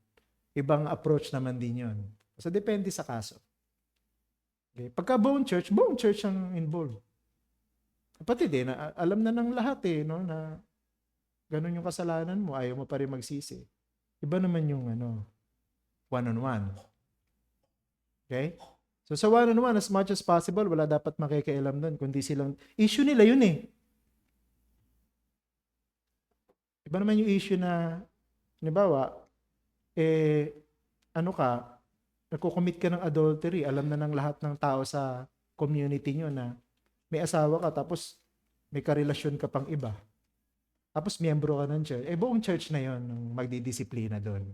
Ibang approach naman din yon. So depende sa kaso. Okay. Pagka buong church ang involved. Kapatid alam na ng lahat no, na ganon yung kasalanan mo, ayaw mo pa rin magsisi. Iba naman yung one-on-one. Okay? So sa one-on-one, as much as possible, wala dapat makikialam doon, kundi silang, issue nila yun Iba naman yung issue na, halimbawa, nagko-commit ka ng adultery, alam na ng lahat ng tao sa community nyo na may asawa ka, tapos may karelasyon ka pang iba. Tapos miyembro ka ng church. Buong church na yon ang magdidisiplina doon.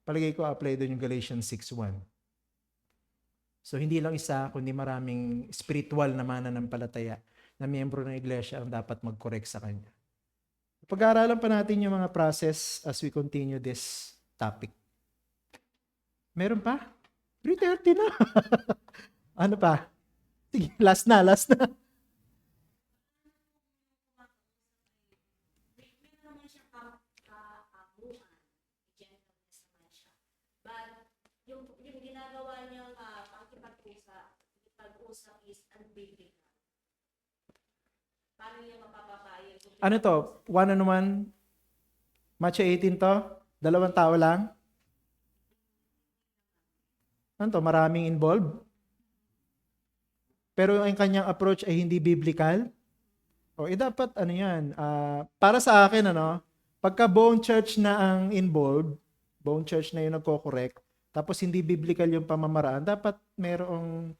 Palagay ko apply doon yung Galatians 6:1. So hindi lang isa, kundi maraming spiritual na mananampalataya na miyembro ng iglesia ang dapat mag-correct sa kanya. Pag-aaralan pa natin yung mga process as we continue this topic. Meron pa? 3:30 na. Ano pa? Sige, last na. Meron naman siyang kaabuan, gentleness naman siya. But yung ginagawa niyang pag-usap is unbiblical. Paano niya mapapapayag? Ano to? One-on-one? Matcha 18 to? Dalawang tao lang? Ano to? Maraming involved? Pero ang kanyang approach ay hindi biblical? Dapat yan? Para sa akin, pagka buong church na ang involved, buong church na yung nagko-correct, tapos hindi biblical yung pamamaraan, dapat merong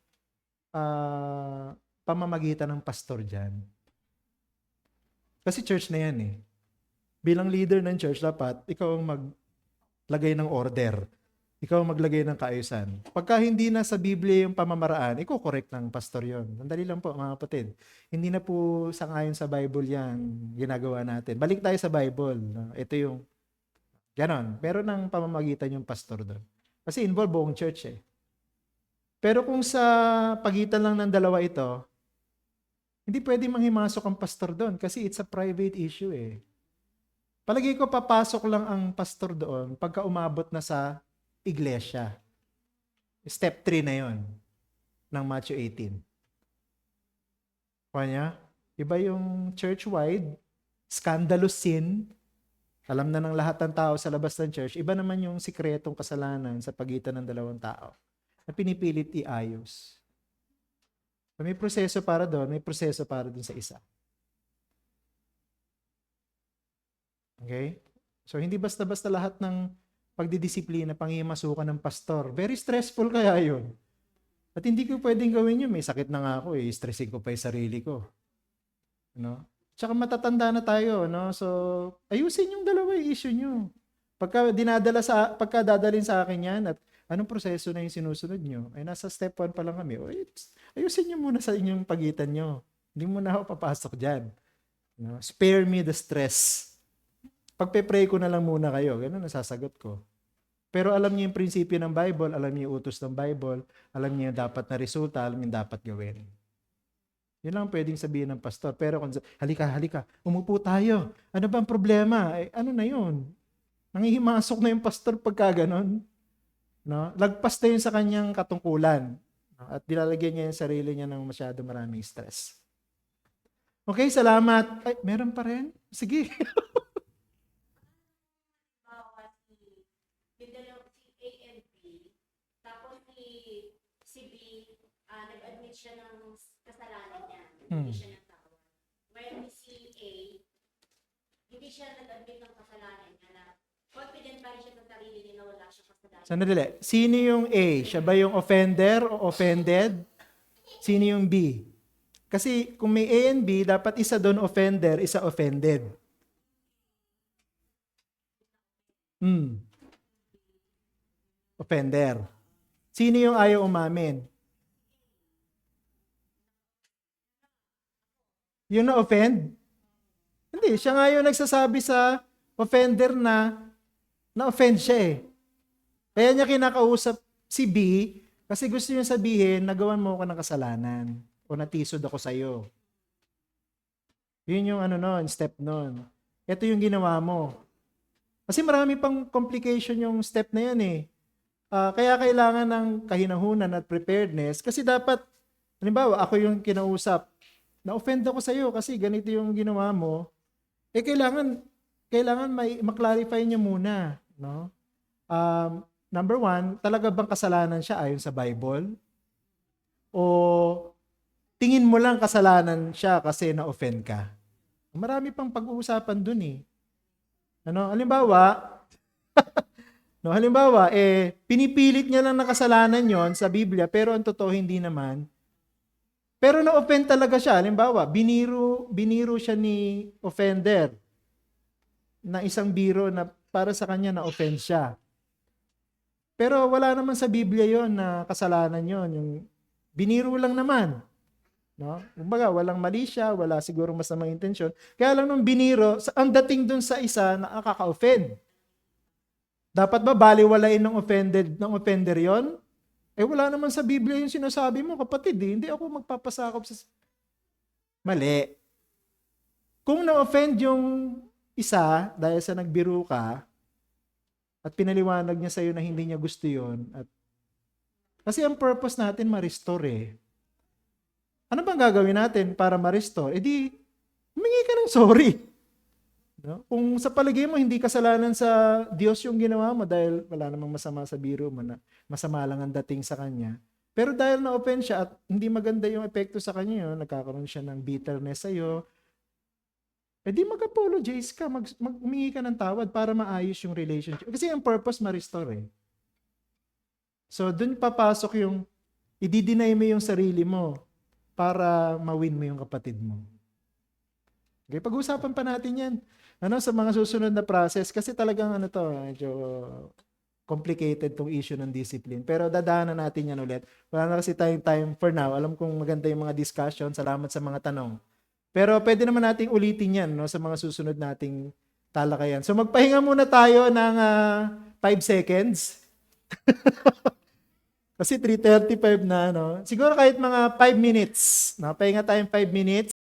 pamamagitan ng pastor dyan. Kasi church na yan Bilang leader ng church, dapat ikaw ang maglagay ng order. Ikaw ang maglagay ng kaayusan. Pagka hindi na sa Biblia yung pamamaraan, iko-correct ng pastor yon. Sandali lang po mga kapatid. Hindi na po sangayon sa Bible yan ginagawa natin. Balik tayo sa Bible. Ito yung ganon. Pero ng pamamagitan yung pastor doon. Kasi involved buong church Pero kung sa pagitan lang ng dalawa ito, hindi pwede manghimasok ang pastor doon kasi it's a private issue Palagi ko papasok lang ang pastor doon pagka umabot na sa iglesia. Step 3 na yon ng Matthew 18. Kanya, iba yung church-wide, scandalous sin, alam na ng lahat ng tao sa labas ng church, iba naman yung sikretong kasalanan sa pagitan ng dalawang tao na pinipilit iayos. May proseso para doon, may proseso para doon sa isa. Okay? So, hindi basta-basta lahat ng pagdidisiplina, pangimasukan ng pastor. Very stressful kaya yun. At hindi ko pwedeng gawin yun. May sakit na nga ako stressin ko pa yung sarili ko. Tsaka matatanda na tayo. So, ayusin yung dalawa yung issue nyo. Pagka dadalhin sa akin yan at anong proseso na yung sinusunod nyo, ay nasa step 1 pa lang kami. Ayusin nyo muna sa inyong pagitan nyo. Hindi mo na ako papasok dyan. Spare me the stress. Pagpe-pray ko na lang muna kayo. Ganun nasasagot ko. Pero alam niyo yung prinsipyo ng Bible, alam niyo yung utos ng Bible, alam niyo yung dapat na resulta, alam niyo yung dapat gawin. Yun lang pwedeng sabihin ng pastor. Pero kung halika, umupo tayo. Ano ba ang problema? Ano na yun? Nangihimasok na yung pastor pagka ganon. No? Lagpas na yun sa kanyang katungkulan. No? At nilalagyan niya yung sarili niya ng masyado maraming stress. Okay, salamat. Ay, meron pa rin? Sige. Bawa yung dalawang si A and B, tapos si B, nag-admit siya ng kasalanan niya. Hindi siya nagtawad. When si A, hindi siya nag-admit ng kasalanan niya na confident pa rin siya sa sarili niya na wala siyang kasalanan. Sandali. Sino yung A? Siya ba yung offender o offended? Sino yung B? Kasi kung may A and B, dapat isa doon offender, isa offended. Offender. Sino yung ayaw umamin? Yung na-offend? Hindi, siya nga yung nagsasabi sa offender na na-offend siya eh. Kaya niya kinakausap si B kasi gusto niya sabihin, nagawan mo ako ng kasalanan o natisod ako sa'yo. Yun yung step nun. Ito yung ginawa mo. Kasi marami pang complication yung step na yan eh. Kaya kailangan ng kahinahunan at preparedness kasi dapat, halimbawa, ako yung kinausap, na-offend ako sa'yo kasi ganito yung ginawa mo, kailangan ma-clarify niyo muna. No? Number one, talaga bang kasalanan siya ayon sa Bible? O tingin mo lang kasalanan siya kasi na-offend ka? Marami pang pag-uusapan dun eh. Halimbawa, pinipilit niya lang na kasalanan yon sa Biblia, pero ang totoo hindi naman. Pero na-offend talaga siya. Halimbawa, biniro siya ni offender na isang biro na para sa kanya na-offend siya. Pero wala naman sa Biblia yon na kasalanan yon. Yung biniro lang naman. No? Kumbaga, walang mali siya, wala siguro masamang intensyon. Kaya lang nung biniro, ang dating dun sa isa na nakaka-offend. Dapat ba baliwalain ng offender yon? Wala naman sa Biblia yung sinasabi mo, kapatid. Hindi ako magpapasakop sa... Mali. Kung na-offend yung isa dahil sa nagbiro ka at pinaliwanag niya sa'yo na hindi niya gusto yon, kasi ang purpose natin ma-restore eh. Ano bang gagawin natin para ma-restore? Humingi ka ng sorry. No? Kung sa palagay mo, hindi kasalanan sa Diyos yung ginawa mo dahil wala namang masama sa biro mo na masama lang ang dating sa kanya. Pero dahil na-offend siya at hindi maganda yung epekto sa kanya yun, nagkakaroon siya ng bitterness sa'yo, mag-apologize ka, humingi ka ng tawad para maayos yung relationship. Kasi ang purpose ma-restore eh. So, dun papasok yung i-deny mo yung sarili mo para ma-win mo yung kapatid mo. Okay, pag-usapan pa natin yan. Sa mga susunod na process, kasi talagang medyo complicated tong issue ng discipline. Pero dadaanan natin yan ulit. Wala na kasi tayong time for now. Alam kong maganda yung mga discussion. Salamat sa mga tanong. Pero pwede naman nating ulitin yan sa mga susunod nating talakayan. So magpahinga muna tayo ng 5 seconds. Kasi 3:35 na, Siguro kahit mga 5 minutes. Pahinga tayong 5 minutes.